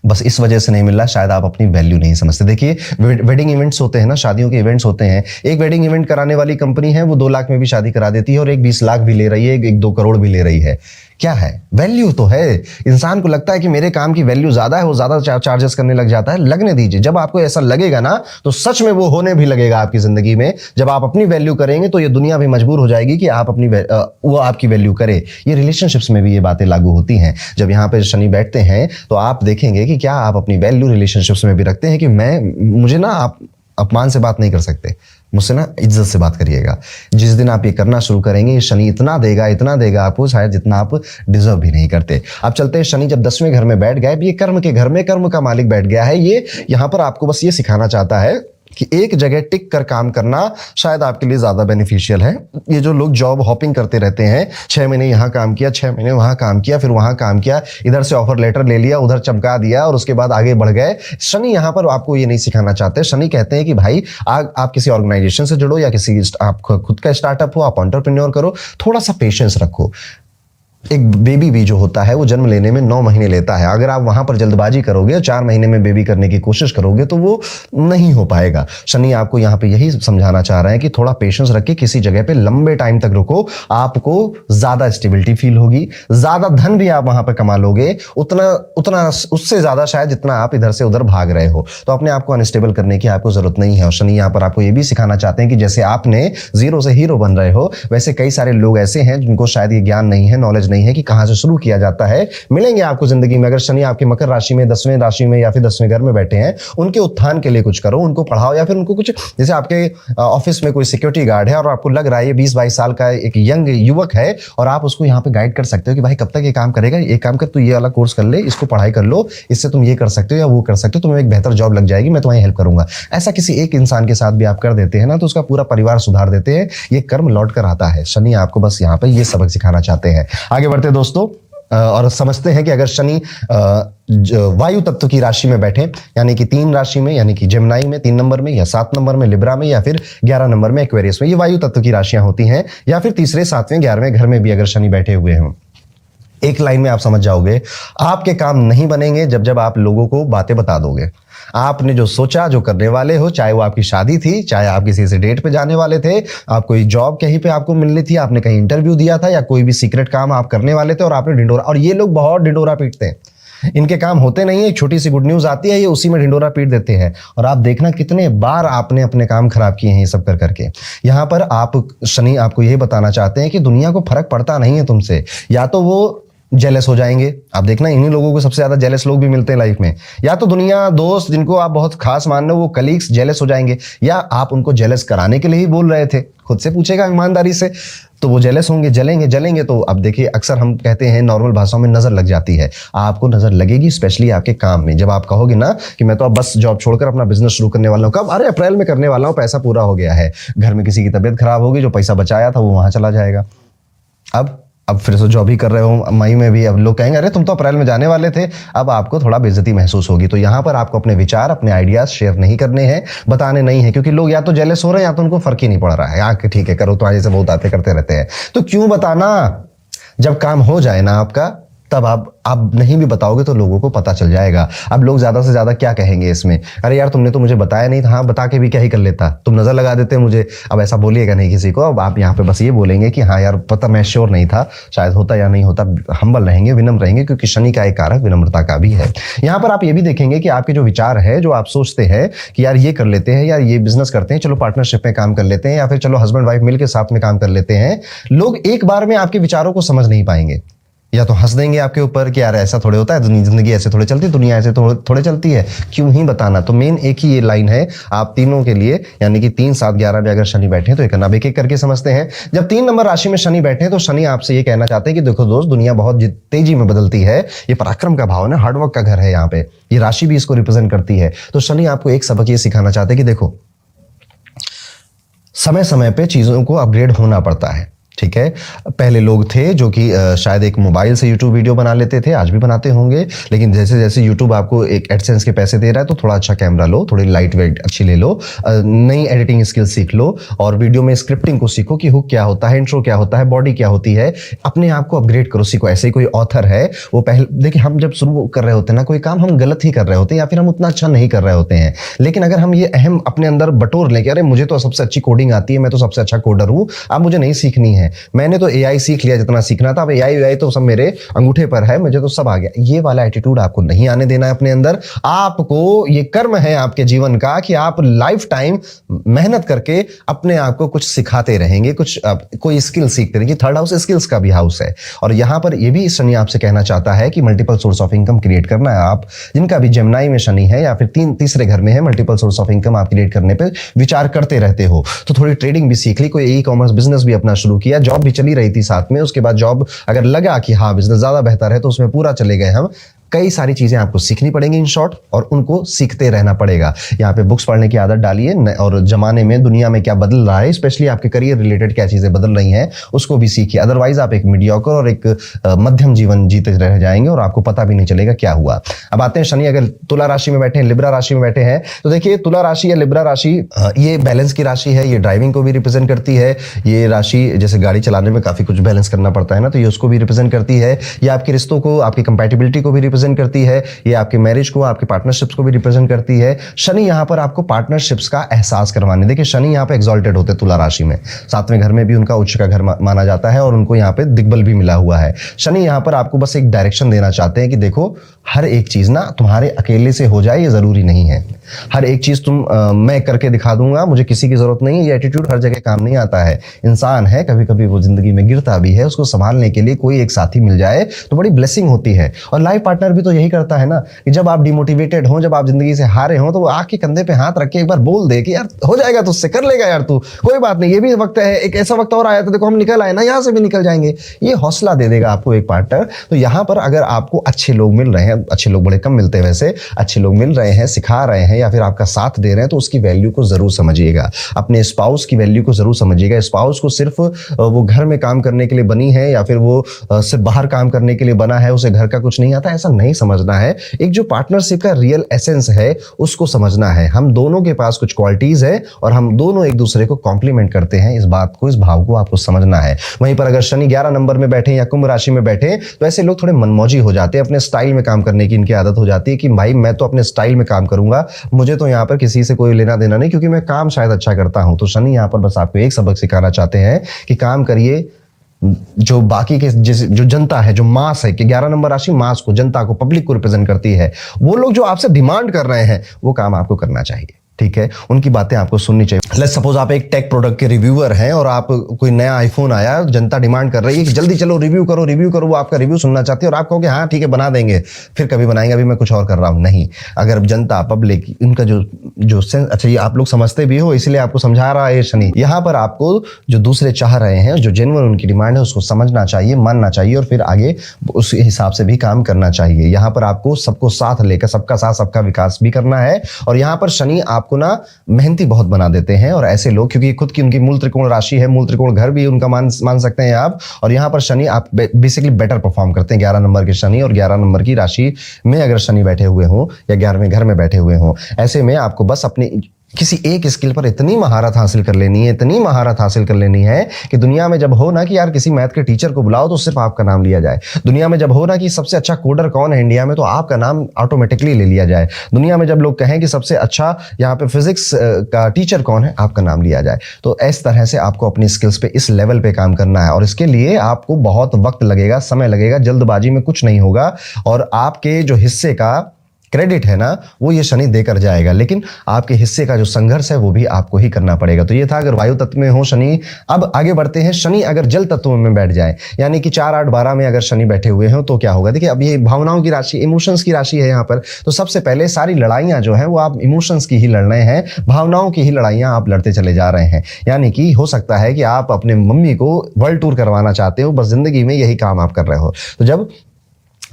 बस इस वजह से नहीं मिल रहा, शायद आप अपनी वैल्यू नहीं समझते। देखिए वेडिंग इवेंट्स होते हैं ना, शादियों के इवेंट्स होते हैं, एक वेडिंग इवेंट कराने वाली कंपनी है वो 2 लाख में भी शादी करा देती है और एक 20 लाख भी ले रही है, एक 2 करोड़ भी ले रही है। क्या है? वैल्यू तो है। इंसान को लगता है कि मेरे काम की वैल्यू ज्यादा है, वो ज्यादा चार्जेस करने लग जाता है। लगने दीजिए, जब आपको ऐसा लगेगा ना तो सच में वो होने भी लगेगा आपकी जिंदगी में। जब आप अपनी वैल्यू करेंगे तो ये दुनिया भी मजबूर हो जाएगी कि आप अपनी वो आपकी वैल्यू करे। ये रिलेशनशिप्स में भी ये बातें लागू होती हैं। जब यहाँ पे शनि बैठते हैं तो आप देखेंगे कि क्या आप अपनी वैल्यू रिलेशनशिप्स में भी रखते हैं कि मुझे ना आप अपमान से बात नहीं कर सकते, मुझसे ना इज्जत से बात करिएगा। जिस दिन आप ये करना शुरू करेंगे, शनि इतना देगा आपको शायद जितना आप डिजर्व भी नहीं करते। अब चलते हैं, शनि जब 10वें घर में बैठ गए, ये कर्म के घर में कर्म का मालिक बैठ गया है। ये यहाँ पर आपको बस ये सिखाना चाहता है कि एक जगह टिक कर काम करना शायद आपके लिए ज्यादा बेनिफिशियल है। ये जो लोग जॉब हॉपिंग करते रहते हैं, 6 महीने यहाँ काम किया, 6 महीने वहां काम किया, फिर वहां काम किया, इधर से ऑफर लेटर ले लिया, उधर चमका दिया और उसके बाद आगे बढ़ गए, शनि यहाँ पर आपको ये नहीं सिखाना चाहते। शनि कहते हैं कि भाई आप किसी ऑर्गेनाइजेशन से जुड़ो या किसी आप खुद का स्टार्टअप हो, आप एंटरप्रेन्योर करो, थोड़ा सा पेशेंस रखो। एक बेबी भी जो होता है वो जन्म लेने में 9 महीने लेता है। अगर आप वहां पर जल्दबाजी करोगे, 4 महीने में बेबी करने की कोशिश करोगे तो वो नहीं हो पाएगा। शनि आपको यहाँ पे यही समझाना चाह रहे हैं कि थोड़ा पेशेंस रख के किसी जगह पे लंबे टाइम तक रुको, आपको ज्यादा स्टेबिलिटी फील होगी, ज्यादा धन भी आप वहां पर कमा लोगे, उतना उससे ज्यादा शायद जितना आप इधर से उधर भाग रहे हो। तो अपने आप को अनस्टेबल करने की आपको जरूरत नहीं है। और शनि यहाँ पर आपको ये भी सिखाना चाहते हैं कि जैसे आपने 0 से हीरो बन रहे हो, वैसे कई सारे लोग ऐसे हैं जिनको शायद ये ज्ञान नहीं है, नॉलेज नहीं है कि कहां से शुरू किया जाता है। मिलेंगे आपको जिंदगी में। अगर शनि आपके मकर राशि में 10वें राशि में या फिर 10वें घर में बैठे हैं, उनके उत्थान के लिए कुछ करो, उनको पढ़ाओ या फिर उनको कुछ, जैसे आपके ऑफिस में कोई सिक्योरिटी गार्ड है और आपको लग रहा है ये 20-22 साल का एक यंग युवक है और आप उसको यहाँ पे गाइड कर सकते हो कि भाई कब तक ये काम करेगा, ये काम कर, तू ये वाला कोर्स कर ले, इसको पढ़ाई कर लो, इससे तुम ये कर सकते हो या वो कर सकते हो, तुम्हें एक बेहतर जॉब लग जाएगी, मैं तुम्हारी हेल्प करूंगा। ऐसा किसी एक इंसान के साथ भी आप कर देते हैं ना तो उसका पूरा परिवार सुधार देते हैं। ये कर्म लौट कर आता है। शनि आपको बस यहाँ पे ये सबक सिखाना चाहते हैं। आगे बढ़ते दोस्तों और समझते हैं कि अगर शनि वायु तत्व की राशि में बैठे, यानी कि 3 राशि में, यानी कि जेमिनी में 3 नंबर में या 7 नंबर में लिब्रा में या फिर 11 नंबर में एक्वेरियस में, ये वायु तत्व की राशियां होती हैं, या फिर तीसरे 7वें 11वें घर में भी अगर शनि बैठे हुए हैं, एक लाइन में आप समझ जाओगे आपके काम नहीं बनेंगे जब आप लोगों को बातें बता दोगे। आपने जो सोचा, जो करने वाले हो, चाहे वो आपकी शादी थी, चाहे आप किसी से डेट पे जाने वाले थे, आप कोई जॉब कहीं पे आपको मिलनी थी, आपने कहीं इंटरव्यू दिया था या कोई भी सीक्रेट काम आप करने वाले थे और आपने ढिंडोरा, और ये लोग बहुत ढिंडोरा पीटते हैं, इनके काम होते नहीं है, एक छोटी सी गुड न्यूज आती है ये उसी में ढिंडोरा पीट देते हैं। और आप देखना कितने बार आपने अपने काम खराब किए हैं ये सब कर करके। यहाँ पर शनि आपको यही बताना चाहते हैं कि दुनिया को फर्क पड़ता नहीं है तुमसे, या तो वो जेलस हो जाएंगे, आप देखना इन्हीं लोगों को सबसे ज्यादा जेलस लोग भी मिलते हैं लाइफ में, या तो दुनिया दोस्त जिनको आप बहुत खास मान रहे हो वो कलीग्स जेलस हो जाएंगे, या आप उनको जेलस कराने के लिए ही बोल रहे थे, खुद से पूछेगा ईमानदारी से, तो वो जेलस होंगे, जलेंगे। तो अब देखिए अक्सर हम कहते हैं नॉर्मल भाषाओं में नजर लग जाती है, आपको नजर लगेगी स्पेशली आपके काम में। जब आप कहोगे ना कि मैं तो अब बस जॉब छोड़कर अपना बिजनेस शुरू करने वाला हूँ, कब? अरे अप्रैल में करने वाला हूँ, पैसा पूरा हो गया है, घर में किसी की तबीयत खराब होगी, जो पैसा बचाया था वो वहां चला जाएगा। अब फिर से जॉब ही कर रहे हो मई में भी, अब लोग कहेंगे अरे तुम तो अप्रैल में जाने वाले थे, अब आपको थोड़ा बेइज्जती महसूस होगी। तो यहाँ पर आपको अपने विचार, अपने आइडियाज शेयर नहीं करने हैं, बताने नहीं है, क्योंकि लोग या तो जेलस हो रहे हैं या तो उनको फर्क ही नहीं पड़ रहा है। आके ठीक है करो, तो आगे से बहुत बातें करते रहते हैं, तो क्यों बताना? जब काम हो जाए ना आपका तब आप नहीं भी बताओगे तो लोगों को पता चल जाएगा। अब लोग ज्यादा से ज्यादा क्या कहेंगे इसमें, अरे यार तुमने तो मुझे बताया नहीं था। हाँ, बता के भी क्या ही कर लेता, तुम नजर लगा देते मुझे। अब ऐसा बोलिएगा नहीं किसी को। अब आप यहाँ पे बस ये बोलेंगे कि हाँ यार पता, मैं श्योर नहीं था, शायद होता या नहीं होता। हम्बल रहेंगे, विनम्र रहेंगे, क्योंकि शनि का एक कारक विनम्रता का भी है। यहाँ पर आप ये भी देखेंगे कि आपके जो विचार है, जो आप सोचते हैं कि यार ये कर लेते हैं, यार ये बिजनेस करते हैं, चलो पार्टनरशिप में काम कर लेते हैं, या फिर चलो हस्बैंड वाइफ मिलकर साथ में काम कर लेते हैं, लोग एक बार में आपके विचारों को समझ नहीं पाएंगे। या तो हंस देंगे आपके ऊपर कि यार ऐसा थोड़े होता है, जिंदगी ऐसे थोड़े चलती है, दुनिया ऐसे थोड़े चलती है, क्यों ही बताना। तो मेन एक ही ये लाइन है आप तीनों के लिए, यानी कि 3, 7, 11 में अगर शनि बैठे तो ये करना। अब एक एक करके समझते हैं। जब 3 नंबर राशि में शनि बैठे तो शनि आपसे ये कहना चाहते हैं कि देखो दोस्त, दुनिया बहुत तेजी में बदलती है। ये पराक्रम का भाव है ना, हार्डवर्क का घर है यहाँ पे, ये राशि भी इसको रिप्रेजेंट करती है। तो शनि आपको एक सबक ये सिखाना चाहते हैं कि देखो, समय समय पे चीजों को अपग्रेड होना पड़ता है। ठीक है, पहले लोग थे जो कि शायद एक मोबाइल से यूट्यूब वीडियो बना लेते थे, आज भी बनाते होंगे, लेकिन जैसे जैसे यूट्यूब आपको एक एडसेंस के पैसे दे रहा है तो थोड़ा अच्छा कैमरा लो, थोड़ी लाइट वेट अच्छी ले लो, नई एडिटिंग स्किल सीख लो, और वीडियो में स्क्रिप्टिंग को सीखो कि हुक क्या होता है, इंट्रो क्या होता है, बॉडी क्या होती है, अपने आप को अपग्रेड करो, सीखो। ऐसे ही कोई ऑथर है, वो पहले देखिए, हम जब शुरू कर रहे होते हैं ना कोई काम, हम गलत ही कर रहे होते हैं या फिर हम उतना अच्छा नहीं कर रहे होते हैं, लेकिन अगर हम ये अहम अपने अंदर बटोर लें कि अरे मुझे तो सबसे अच्छी कोडिंग आती है, मैं तो सबसे अच्छा कोडर हूं, अब मुझे नहीं सीखनी है, मैंने तो एआई सीख लिया जितना सीखना था, अब एआई तो सब मेरे अंगूठे पर है, मुझे तो सब आ गया, ये वाला एटीट्यूड आपको नहीं आने देना है अपने अंदर। आपको ये कर्म है आपके जीवन का कि आप लाइफ टाइम मेहनत करके अपने आप को कुछ सिखाते रहेंगे, कुछ कोई स्किल सीखते रहेंगे। थर्ड हाउस स्किल्स का भी हाउस है, और यहां पर ये भी शनि आपसे कहना चाहता है कि multiple source of income create करना है। आप जिनका भी जेमिनी में शनि है या फिर तीसरे घर में है, मल्टीपल सोर्स ऑफ इनकम आप क्रिएट करने पर विचार करते रहते हो, तो थोड़ी ट्रेडिंग भी सीख ली, कोई ई कॉमर्स बिजनेस भी अपना शुरू किया, जॉब भी चली रही थी साथ में, उसके बाद जॉब अगर लगा कि हाँ बिजनेस ज्यादा बेहतर है तो उसमें पूरा चले गए हम। कई सारी चीजें आपको सीखनी पड़ेंगी इन शॉर्ट, और उनको सीखते रहना पड़ेगा। यहाँ पे बुक्स पढ़ने की आदत डालिए, और जमाने में दुनिया में क्या बदल रहा है, स्पेशली आपके करियर रिलेटेड क्या चीजें बदल रही हैं उसको भी सीखिए। अदरवाइज आप एक मीडियोकर और एक मध्यम जीवन जीते रह जाएंगे और आपको पता भी नहीं चलेगा क्या हुआ। अब आते हैं शनि अगर तुला राशि में बैठे हैं, लिब्रा राशि में बैठे हैं, तो देखिए तुला राशि या लिब्रा राशि ये बैलेंस की राशि है, ये ड्राइविंग को भी रिप्रेजेंट करती है। ये राशि जैसे गाड़ी चलाने में काफी कुछ बैलेंस करना पड़ता है ना, तो ये उसको भी रिप्रेजेंट करती है। ये आपके रिश्तों को, आपकी कंपैटिबिलिटी को भी रिप्रेजेंट करती है, ये आपके मैरिज को, आपके पार्टनरशिप्स को भी रिप्रेजेंट करती है। शनि यहां पर आपको पार्टनरशिप्स का एहसास करवाने, देखिए शनि यहां पे एक्सॉल्टेड होते हैं तुला राशि में, 7वें घर में भी उनका उच्च का घर माना जाता है और उनको यहां पे दिग्बल भी मिला हुआ है। शनि यहां पर आपको बस एक डायरेक्शन देना चाहते हैं कि देखो, हर एक चीज ना तुम्हारे अकेले से हो जाए ये जरूरी नहीं है, हर एक चीज मैं करके दिखा दूंगा, मुझे किसी की जरूरत नहीं है, ये एटीट्यूड हर जगह काम नहीं आता है। इंसान है, कभी कभी वो जिंदगी में गिरता भी है, उसको संभालने के लिए कोई एक साथी मिल जाए तो बड़ी ब्लेसिंग होती है। और लाइफ पार्टनर भी तो यही करता है ना कि जब आप डिमोटिवेटेड हो, जब आप जिंदगी से हारे हो, तो वो आके कंधे पे हाथ रख के एक बार बोल दे कि यार हो जाएगा, तुझसे कर लेगा यार, तू कोई बात नहीं, ये भी वक्त है, एक ऐसा वक्त और आया तो देखो हम निकल आए ना, यहाँ से भी निकल जाएंगे, ये हौसला दे देगा आपको एक पार्टनर। तो यहाँ पर अगर आपको अच्छे लोग मिल रहे हैं, अच्छे लोग बड़े कम मिलते हैं वैसे, अच्छे लोग मिल रहे हैं, सिखा रहे हैं या फिर आपका साथ दे रहे हैं, तो उसकी वैल्यू को जरूर समझिएगा, अपने स्पाउस की वैल्यू को जरूर समझिएगा। स्पाउस को सिर्फ वो घर में काम करने के लिए बनी है या फिर वो सिर्फ बाहर काम करने के लिए बना है, उसे घर का कुछ नहीं आता, ऐसा नहीं समझना है। एक जो पार्टनरशिप का रियल एसेंस है उसको समझना है। हम दोनों के पास कुछ क्वालिटीज है और हम दोनों एक दूसरे को कॉम्प्लीमेंट करते हैं, इस बात को, इस भाव को आपको समझना है। वहीं पर अगर शनि 11 नंबर में बैठे या कुंभ राशि में बैठे तो ऐसे लोग थोड़े मनमौजी हो जाते हैं, अपने स्टाइल में काम करने की इनकी आदत हो जाती है कि भाई मैं तो अपने स्टाइल में काम करूंगा, मुझे तो यहाँ पर किसी से कोई लेना देना नहीं, क्योंकि मैं काम शायद अच्छा करता हूं। तो शनि यहाँ पर बस आपको एक सबक सिखाना चाहते हैं कि काम करिए, जो बाकी के जो जनता है, जो मास है, कि 11 नंबर राशि मास को, जनता को, पब्लिक को रिप्रेजेंट करती है, वो लोग जो आपसे डिमांड कर रहे हैं वो काम आपको करना चाहिए। ठीक है, उनकी बातें आपको सुननी चाहिए। लेट्स सपोज आप एक टेक प्रोडक्ट के रिव्यूअर हैं और आप कोई नया आईफोन आया, जनता डिमांड कर रही है कि जल्दी चलो रिव्यू करो, वो आपका रिव्यू सुनना चाहती है और आप कहोगे हाँ ठीक है बना देंगे, फिर कभी बनाएंगे, अभी मैं कुछ और कर रहा हूं। नहीं, अगर जनता, पब्लिक, इनका जो सेंस, अच्छा ये आप लोग समझते भी हो इसलिए आपको समझा रहा है शनि। यहाँ पर आपको जो दूसरे चाह रहे हैं, जो जेन्युइन उनकी डिमांड है, उसको समझना चाहिए, मानना चाहिए और फिर आगे उस हिसाब से भी काम करना चाहिए। यहाँ पर आपको सबको साथ लेकर, सबका साथ सबका विकास भी करना है। और यहाँ पर शनि आपको ना मेहनती बहुत बना देते हैं, और ऐसे लोग, क्योंकि खुद की उनकी मूल त्रिकोण राशि है, मूल त्रिकोण घर भी उनका मान सकते हैं आप। और यहाँ पर शनि आप बेसिकली बेटर परफॉर्म करते हैं, 11 नंबर के शनि, और 11 नंबर की राशि में अगर शनि बैठे हुए हों या 11वें घर में बैठे हुए हों, ऐसे में आपको बस अपनी किसी एक स्किल पर इतनी महारत हासिल कर लेनी है, इतनी महारत हासिल कर लेनी है कि दुनिया में जब हो ना कि यार किसी मैथ के टीचर को बुलाओ तो सिर्फ आपका नाम लिया जाए। दुनिया में जब हो ना कि सबसे अच्छा कोडर कौन है इंडिया में, तो आपका नाम ऑटोमेटिकली ले लिया जाए। दुनिया में जब लोग कहें कि सबसे अच्छा यहाँ पे फिजिक्स का टीचर कौन है, आपका नाम लिया जाए। तो इस तरह से आपको अपनी स्किल्स पे इस लेवल पे काम करना है, और इसके लिए आपको बहुत वक्त लगेगा, समय लगेगा, जल्दबाजी में कुछ नहीं होगा। और आपके जो हिस्से का क्रेडिट है ना, वो ये शनि देकर जाएगा, लेकिन आपके हिस्से का जो संघर्ष है वो भी आपको ही करना पड़ेगा। तो ये था अगर वायु तत्व में हो शनि। अब आगे बढ़ते हैं, शनि अगर जल तत्व में बैठ जाए, यानी कि 4, 8, 12 में अगर शनि बैठे हुए हो तो क्या होगा। देखिए अब ये भावनाओं की राशि, इमोशंस की राशि है यहाँ पर। तो सबसे पहले सारी लड़ाइयां जो है वो आप इमोशंस की ही लड़ रहे हैं, भावनाओं की ही लड़ाइयां आप लड़ते चले जा रहे हैं। यानी कि हो सकता है कि आप अपने मम्मी को वर्ल्ड टूर करवाना चाहते हो, बस जिंदगी में यही काम आप कर रहे हो। तो जब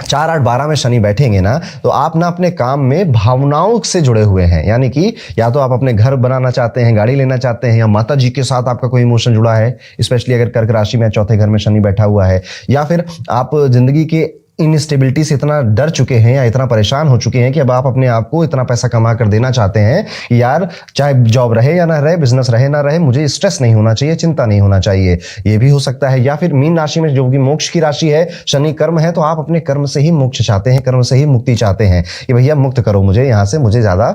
4, 8, 12 में शनि बैठेंगे ना, तो आप ना अपने काम में भावनाओं से जुड़े हुए हैं। यानी कि या तो आप अपने घर बनाना चाहते हैं, गाड़ी लेना चाहते हैं, या माता जी के साथ आपका कोई इमोशन जुड़ा है, स्पेशली अगर कर्क राशि में चौथे घर में शनि बैठा हुआ है, या फिर आप जिंदगी के इनस्टेबिलिटी से इतना डर चुके हैं या इतना परेशान हो चुके हैं कि अब आप अपने आप को इतना पैसा कमा कर देना चाहते हैं कि यार चाहे जॉब रहे या ना रहे, बिजनेस रहे ना रहे, मुझे स्ट्रेस नहीं होना चाहिए, चिंता नहीं होना चाहिए। ये भी हो सकता है। या फिर मीन राशि में जो कि मोक्ष की राशि है, शनि कर्म है, तो आप अपने कर्म से ही मोक्ष चाहते हैं, कर्म से ही मुक्ति चाहते हैं कि भैया मुक्त करो मुझे यहाँ से, मुझे ज्यादा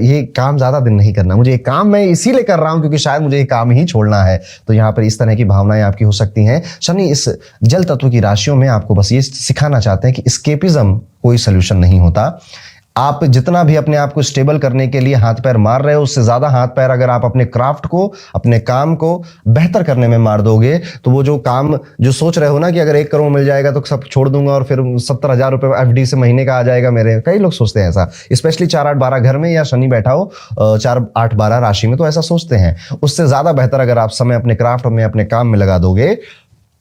ये काम ज्यादा दिन नहीं करना, मुझे ये काम मैं इसीलिए कर रहा हूँ क्योंकि शायद मुझे ये काम ही छोड़ना है। तो यहाँ पर इस तरह की भावनाएं आपकी हो सकती हैं। शनि इस जल तत्व की राशियों में आपको बस ये सिखाना चाहते हैं कि एस्केपिज्म कोई सलूशन नहीं होता। आप जितना भी अपने आप को स्टेबल करने के लिए हाथ पैर मार रहे हो, उससे ज्यादा हाथ पैर अगर आप अपने क्राफ्ट को, अपने काम को बेहतर करने में मार दोगे, तो वो जो काम जो सोच रहे हो ना कि अगर 1 करोड़ मिल जाएगा तो सब छोड़ दूंगा और फिर 70,000 रुपए FD से महीने का आ जाएगा मेरे, कई लोग सोचते हैं ऐसा, स्पेशली 4, 8, 12 घर में या शनि बैठा हो 4, 8, 12 राशि में, तो ऐसा सोचते हैं। उससे ज्यादा बेहतर अगर आप समय अपने क्राफ्ट में, अपने काम में लगा दोगे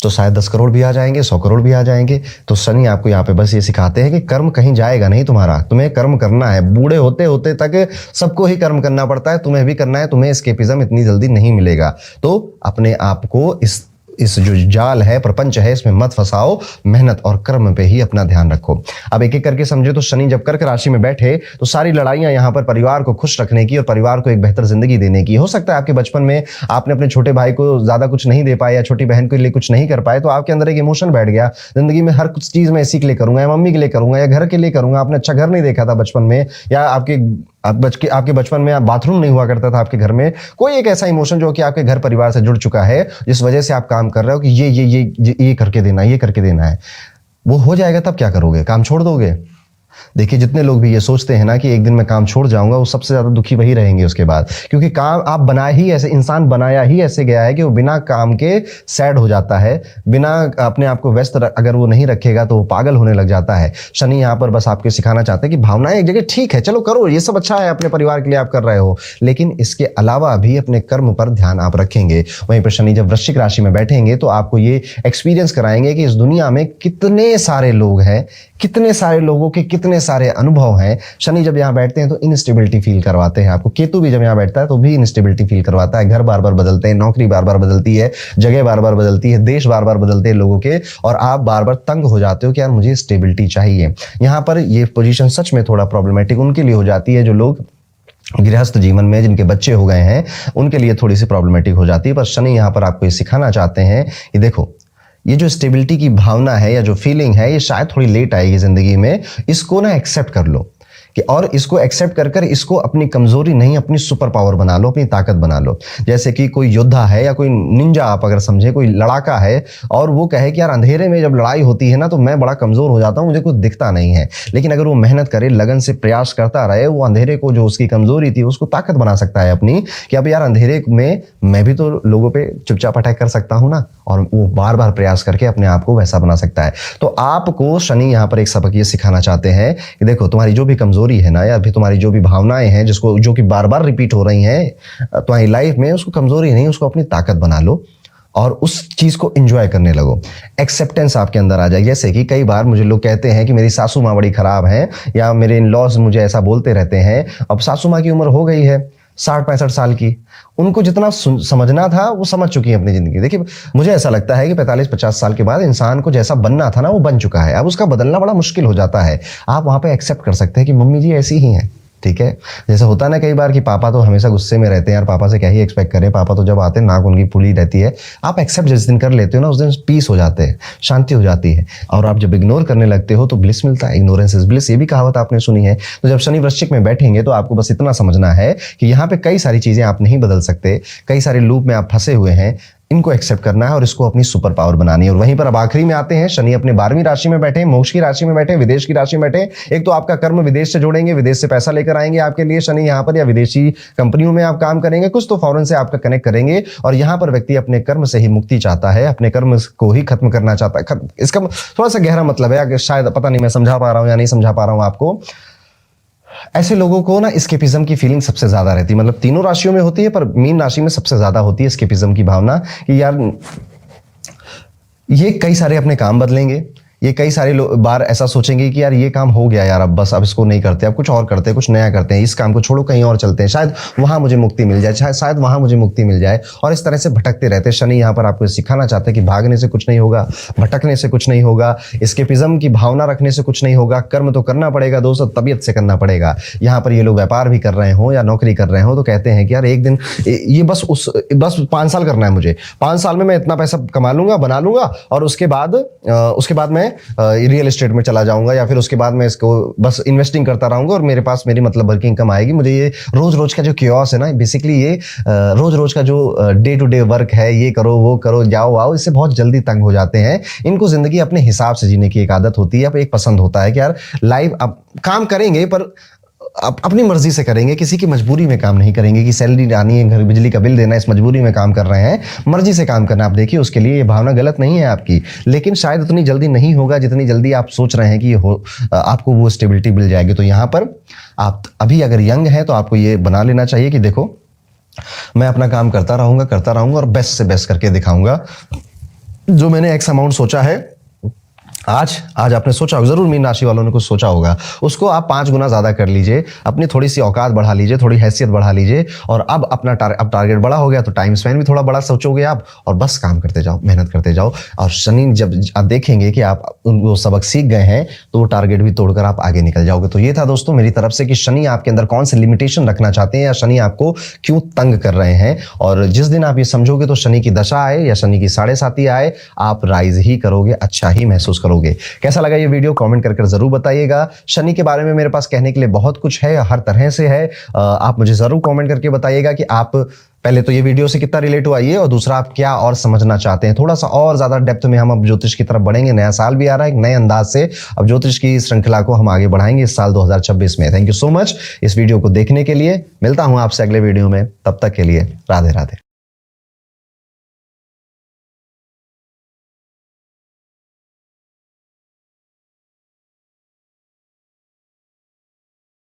तो शायद 10 करोड़ भी आ जाएंगे, 100 करोड़ भी आ जाएंगे। तो शनि आपको यहाँ पे बस ये सिखाते हैं कि कर्म कहीं जाएगा नहीं तुम्हारा, तुम्हें कर्म करना है। बूढ़े होते होते तक सबको ही कर्म करना पड़ता है, तुम्हें भी करना है, तुम्हें एस्केपिज्म इतनी जल्दी नहीं मिलेगा। तो अपने आप को इस जो जाल है, प्रपंच है, इसमें मत फंसाओ, मेहनत और कर्म पे ही अपना ध्यान रखो। अब एक एक करके समझे तो शनि जब कर्क राशि में बैठे तो सारी लड़ाइयां यहाँ पर परिवार को खुश रखने की और परिवार को एक बेहतर जिंदगी देने की। हो सकता है आपके बचपन में आपने अपने छोटे भाई को ज्यादा कुछ नहीं दे पाए या छोटी बहन के लिए कुछ नहीं कर पाए, तो आपके अंदर एक इमोशन बैठ गया, जिंदगी में हर कुछ चीज मैं इसी के लिए करूंगा, या मम्मी के लिए करूंगा, या घर के लिए करूंगा। आपने अच्छा घर नहीं देखा था बचपन में, या आपके बचपन में बाथरूम नहीं हुआ करता था आपके घर में, कोई एक ऐसा इमोशन जो कि आपके घर परिवार से जुड़ चुका है, जिस वजह से आप काम कर रहे हो कि ये करके देना, ये करके देना है। वो हो जाएगा तब क्या करोगे? काम छोड़ दोगे? देखिए जितने लोग भी ये सोचते हैं ना कि एक दिन मैं काम छोड़ जाऊंगा, वो सबसे ज्यादा दुखी वही रहेंगे उसके बाद, क्योंकि काम आप बनाए ही ऐसे, इंसान बनाया ही ऐसे गया है कि वो बिना काम के सैड हो जाता है, बिना अपने आप को व्यस्त अगर वो नहीं रखेगा तो वो पागल होने लग जाता है। शनि यहाँ पर बस आपको सिखाना चाहते हैं कि भावनाएं एक जगह ठीक है, चलो करो, ये सब अच्छा है, अपने परिवार के लिए आप कर रहे हो, लेकिन इसके अलावा भी अपने कर्म पर ध्यान आप रखेंगे। वहीं पर शनि जब वृश्चिक राशि में बैठेंगे तो आपको ये एक्सपीरियंस कराएंगे कि इस दुनिया में कितने सारे लोग हैं, कितने सारे लोगों के कितने सारे अनुभव हैं। शनि जब यहाँ बैठते हैं तो इनस्टेबिलिटी फील करवाते हैं आपको। केतु भी जब यहाँ बैठता है तो भी इनस्टेबिलिटी फील करवाता है। घर बार बार बदलते हैं, नौकरी बार बार बदलती है, जगह बार बार बदलती है, देश बार बार बदलते हैं लोगों के, और आप बार बार तंग हो जाते हो कि यार मुझे स्टेबिलिटी चाहिए। यहाँ पर ये पोजीशन सच में थोड़ा प्रॉब्लमेटिक उनके लिए हो जाती है जो लोग गृहस्थ जीवन में, जिनके बच्चे हो गए हैं, उनके लिए थोड़ी सी प्रॉब्लमेटिक हो जाती है। पर शनि यहाँ पर आपको ये सिखाना चाहते हैं कि देखो, ये जो स्टेबिलिटी की भावना है या जो फीलिंग है, ये शायद थोड़ी लेट आएगी जिंदगी में, इसको ना एक्सेप्ट कर लो कि, और इसको एक्सेप्ट कर कर इसको अपनी कमजोरी नहीं, अपनी सुपर पावर बना लो, अपनी ताकत बना लो। जैसे कि कोई योद्धा है या कोई निंजा, आप अगर समझे कोई लड़ाका है और वो कहे कि यार अंधेरे में जब लड़ाई होती है ना तो मैं बड़ा कमजोर हो जाता हूँ, मुझे कुछ दिखता नहीं है, लेकिन अगर वो मेहनत करे, लगन से प्रयास करता रहे, वो अंधेरे को, जो उसकी कमजोरी थी, उसको ताकत बना सकता है अपनी, कि अब यार अंधेरे में मैं भी तो लोगों पे चुपचाप अटैक कर सकता हूँ ना, और वो बार बार प्रयास करके अपने आप को वैसा बना सकता है। तो आपको शनि यहाँ पर एक सबक ये सिखाना चाहते हैं कि देखो, तुम्हारी जो भी कमजोरी है ना, या फिर तुम्हारी जो भी भावनाएं हैं जो कि बार बार रिपीट हो रही हैं तुम्हारी लाइफ में, उसको कमजोरी नहीं, उसको अपनी ताकत बना लो और उस चीज को एंजॉय करने लगो। एक्सेप्टेंस आपके अंदर आ जाए। जैसे कि कई बार मुझे लोग कहते हैं कि मेरी सासू माँ बड़ी खराब है, या मेरे इन लॉज मुझे ऐसा बोलते रहते हैं। अब सासू माँ की उम्र हो गई है 60-65 साल की, उनको जितना समझना था वो समझ चुकी है अपनी जिंदगी। देखिए मुझे ऐसा लगता है कि 45-50 साल के बाद इंसान को जैसा बनना था ना वो बन चुका है, अब उसका बदलना बड़ा मुश्किल हो जाता है। आप वहां पे एक्सेप्ट कर सकते हैं कि मम्मी जी ऐसी ही हैं, ठीक है। जैसे होता है ना कई बार कि पापा तो हमेशा गुस्से में रहते हैं, यार पापा से क्या ही एक्सपेक्ट करें, पापा तो जब आते हैं नाक उनकी फुली रहती है। आप एक्सेप्ट जिस दिन कर लेते हो ना, उस दिन पीस हो जाते हैं, शांति हो जाती है। और आप जब इग्नोर करने लगते हो तो ब्लिस मिलता है, इग्नोरेंस इज ब्लिस, ये भी कहावत आपने सुनी है। तो जब शनि वृश्चिक में बैठेंगे तो आपको बस इतना समझना है कि यहाँ पे कई सारी चीजें आप नहीं बदल सकते, कई सारे लूप में आप फंसे हुए हैं, इनको एक्सेप्ट करना है और इसको अपनी सुपर पावर बनानी है। और वहीं पर अब आखिरी में आते हैं, शनि अपने 12वीं राशि में बैठे, मोक्ष की राशि में बैठे, विदेश की राशि में बैठे। एक तो आपका कर्म विदेश से जोड़ेंगे, विदेश से पैसा लेकर आएंगे आपके लिए शनि यहाँ पर, या विदेशी कंपनियों में आप काम करेंगे, कुछ तो फॉरेन से आपका कनेक्ट करेंगे। और यहाँ पर व्यक्ति अपने कर्म से ही मुक्ति चाहता है, अपने कर्म को ही खत्म करना चाहता है। इसका थोड़ा सा गहरा मतलब है, शायद पता नहीं मैं समझा पा रहा हूं या नहीं समझा पा रहा हूं आपको। ऐसे लोगों को ना एस्केपिज्म की फीलिंग सबसे ज्यादा रहती है, मतलब तीनों राशियों में होती है पर मीन राशि में सबसे ज्यादा होती है एस्केपिज्म की भावना, कि यार ये कई सारे अपने काम बदलेंगे, ये कई सारे बार ऐसा सोचेंगे कि यार ये काम हो गया यार, अब बस अब इसको नहीं करते, अब कुछ और करते हैं, कुछ नया करते हैं, इस काम को छोड़ो कहीं और चलते हैं, शायद वहां मुझे मुक्ति मिल जाए, शायद वहां मुझे मुक्ति मिल जाए। और इस तरह से भटकते रहते हैं। शनि यहाँ पर आपको सिखाना चाहते हैं कि भागने से कुछ नहीं होगा, भटकने से कुछ नहीं होगा, एस्केपिज्म की भावना रखने से कुछ नहीं होगा, कर्म तो करना पड़ेगा दोस्तों, तबीयत से करना पड़ेगा। यहाँ पर ये लोग व्यापार भी कर रहे हो या नौकरी कर रहे हो तो कहते हैं कि यार एक दिन ये बस 5 साल करना है मुझे, 5 साल में मैं इतना पैसा कमा लूंगा, बना लूंगा, और उसके बाद मैं रियल एस्टेट में चला जाऊंगा, या फिर उसके बाद मैं इसको बस इन्वेस्टिंग करता रहूंगा और मेरे पास मेरी मतलब वर्किंग इनकम आएगी। मुझे ये रोज रोज का जो क्योस है ना, बेसिकली ये रोज रोज का जो डे टू डे वर्क है, ये करो वो करो जाओ आओ, इससे बहुत जल्दी तंग हो जाते हैं। इनको जिंदगी अपने हिसाब से जीने की एक आदत होती है, एक पसंद होता है कि यार लाइफ अब काम करेंगे पर अपनी मर्जी से करेंगे, किसी की मजबूरी में काम नहीं करेंगे कि सैलरी आनी है, घर बिजली का बिल देना है, इस मजबूरी में काम कर रहे हैं, मर्जी से काम करना। आप देखिए उसके लिए ये भावना गलत नहीं है आपकी, लेकिन शायद उतनी जल्दी नहीं होगा जितनी जल्दी आप सोच रहे हैं कि आपको वो स्टेबिलिटी मिल जाएगी। तो यहाँ पर आप अभी अगर यंग हैं तो आपको ये बना लेना चाहिए कि देखो मैं अपना काम करता रहूंगा और बेस्ट से बेस्ट करके दिखाऊंगा। जो मैंने एक्स अमाउंट सोचा है आज आपने सोचा होगा, जरूर मीन राशि वालों ने कुछ सोचा होगा, उसको आप 5 गुना ज्यादा कर लीजिए, अपनी थोड़ी सी औकात बढ़ा लीजिए, थोड़ी हैसियत बढ़ा लीजिए। और अब अपना अब टारगेट बड़ा हो गया तो टाइम स्पेन भी थोड़ा बड़ा सोचोगे आप, और बस काम करते जाओ, मेहनत करते जाओ। और शनि जब आप देखेंगे कि आप वो सबक सीख गए हैं तो वो टारगेट भी तोड़कर आप आगे निकल जाओगे। तो ये था दोस्तों मेरी तरफ से कि शनि आपके अंदर कौन से लिमिटेशन रखना चाहते हैं, या शनि आपको क्यों तंग कर रहे हैं। और जिस दिन आप ये समझोगे तो शनि की दशा आए या शनि की 7.5 आए, आप राइज ही करोगे, अच्छा ही महसूस करोगे। कैसा लगा ये वीडियो कमेंट करके जरूर बताइएगा। शनि के बारे में मेरे पास कहने के लिए बहुत कुछ है, हर तरह से है। आप मुझे जरूर कमेंट करके बताइएगा कि आप पहले तो ये वीडियो से कितना रिलेट हुआ ये, और दूसरा आप क्या और समझना चाहते हैं। थोड़ा सा और ज्यादा डेप्थ में हम अब ज्योतिष की तरफ बढ़ेंगे, नया साल भी आ रहा है, एक नए अंदाज से अब ज्योतिष की श्रृंखला को हम आगे बढ़ाएंगे इस साल 2026 में। थैंक यू सो मच इस वीडियो को देखने के लिए। मिलता हूं आपसे अगले वीडियो में, तब तक के लिए राधे राधे।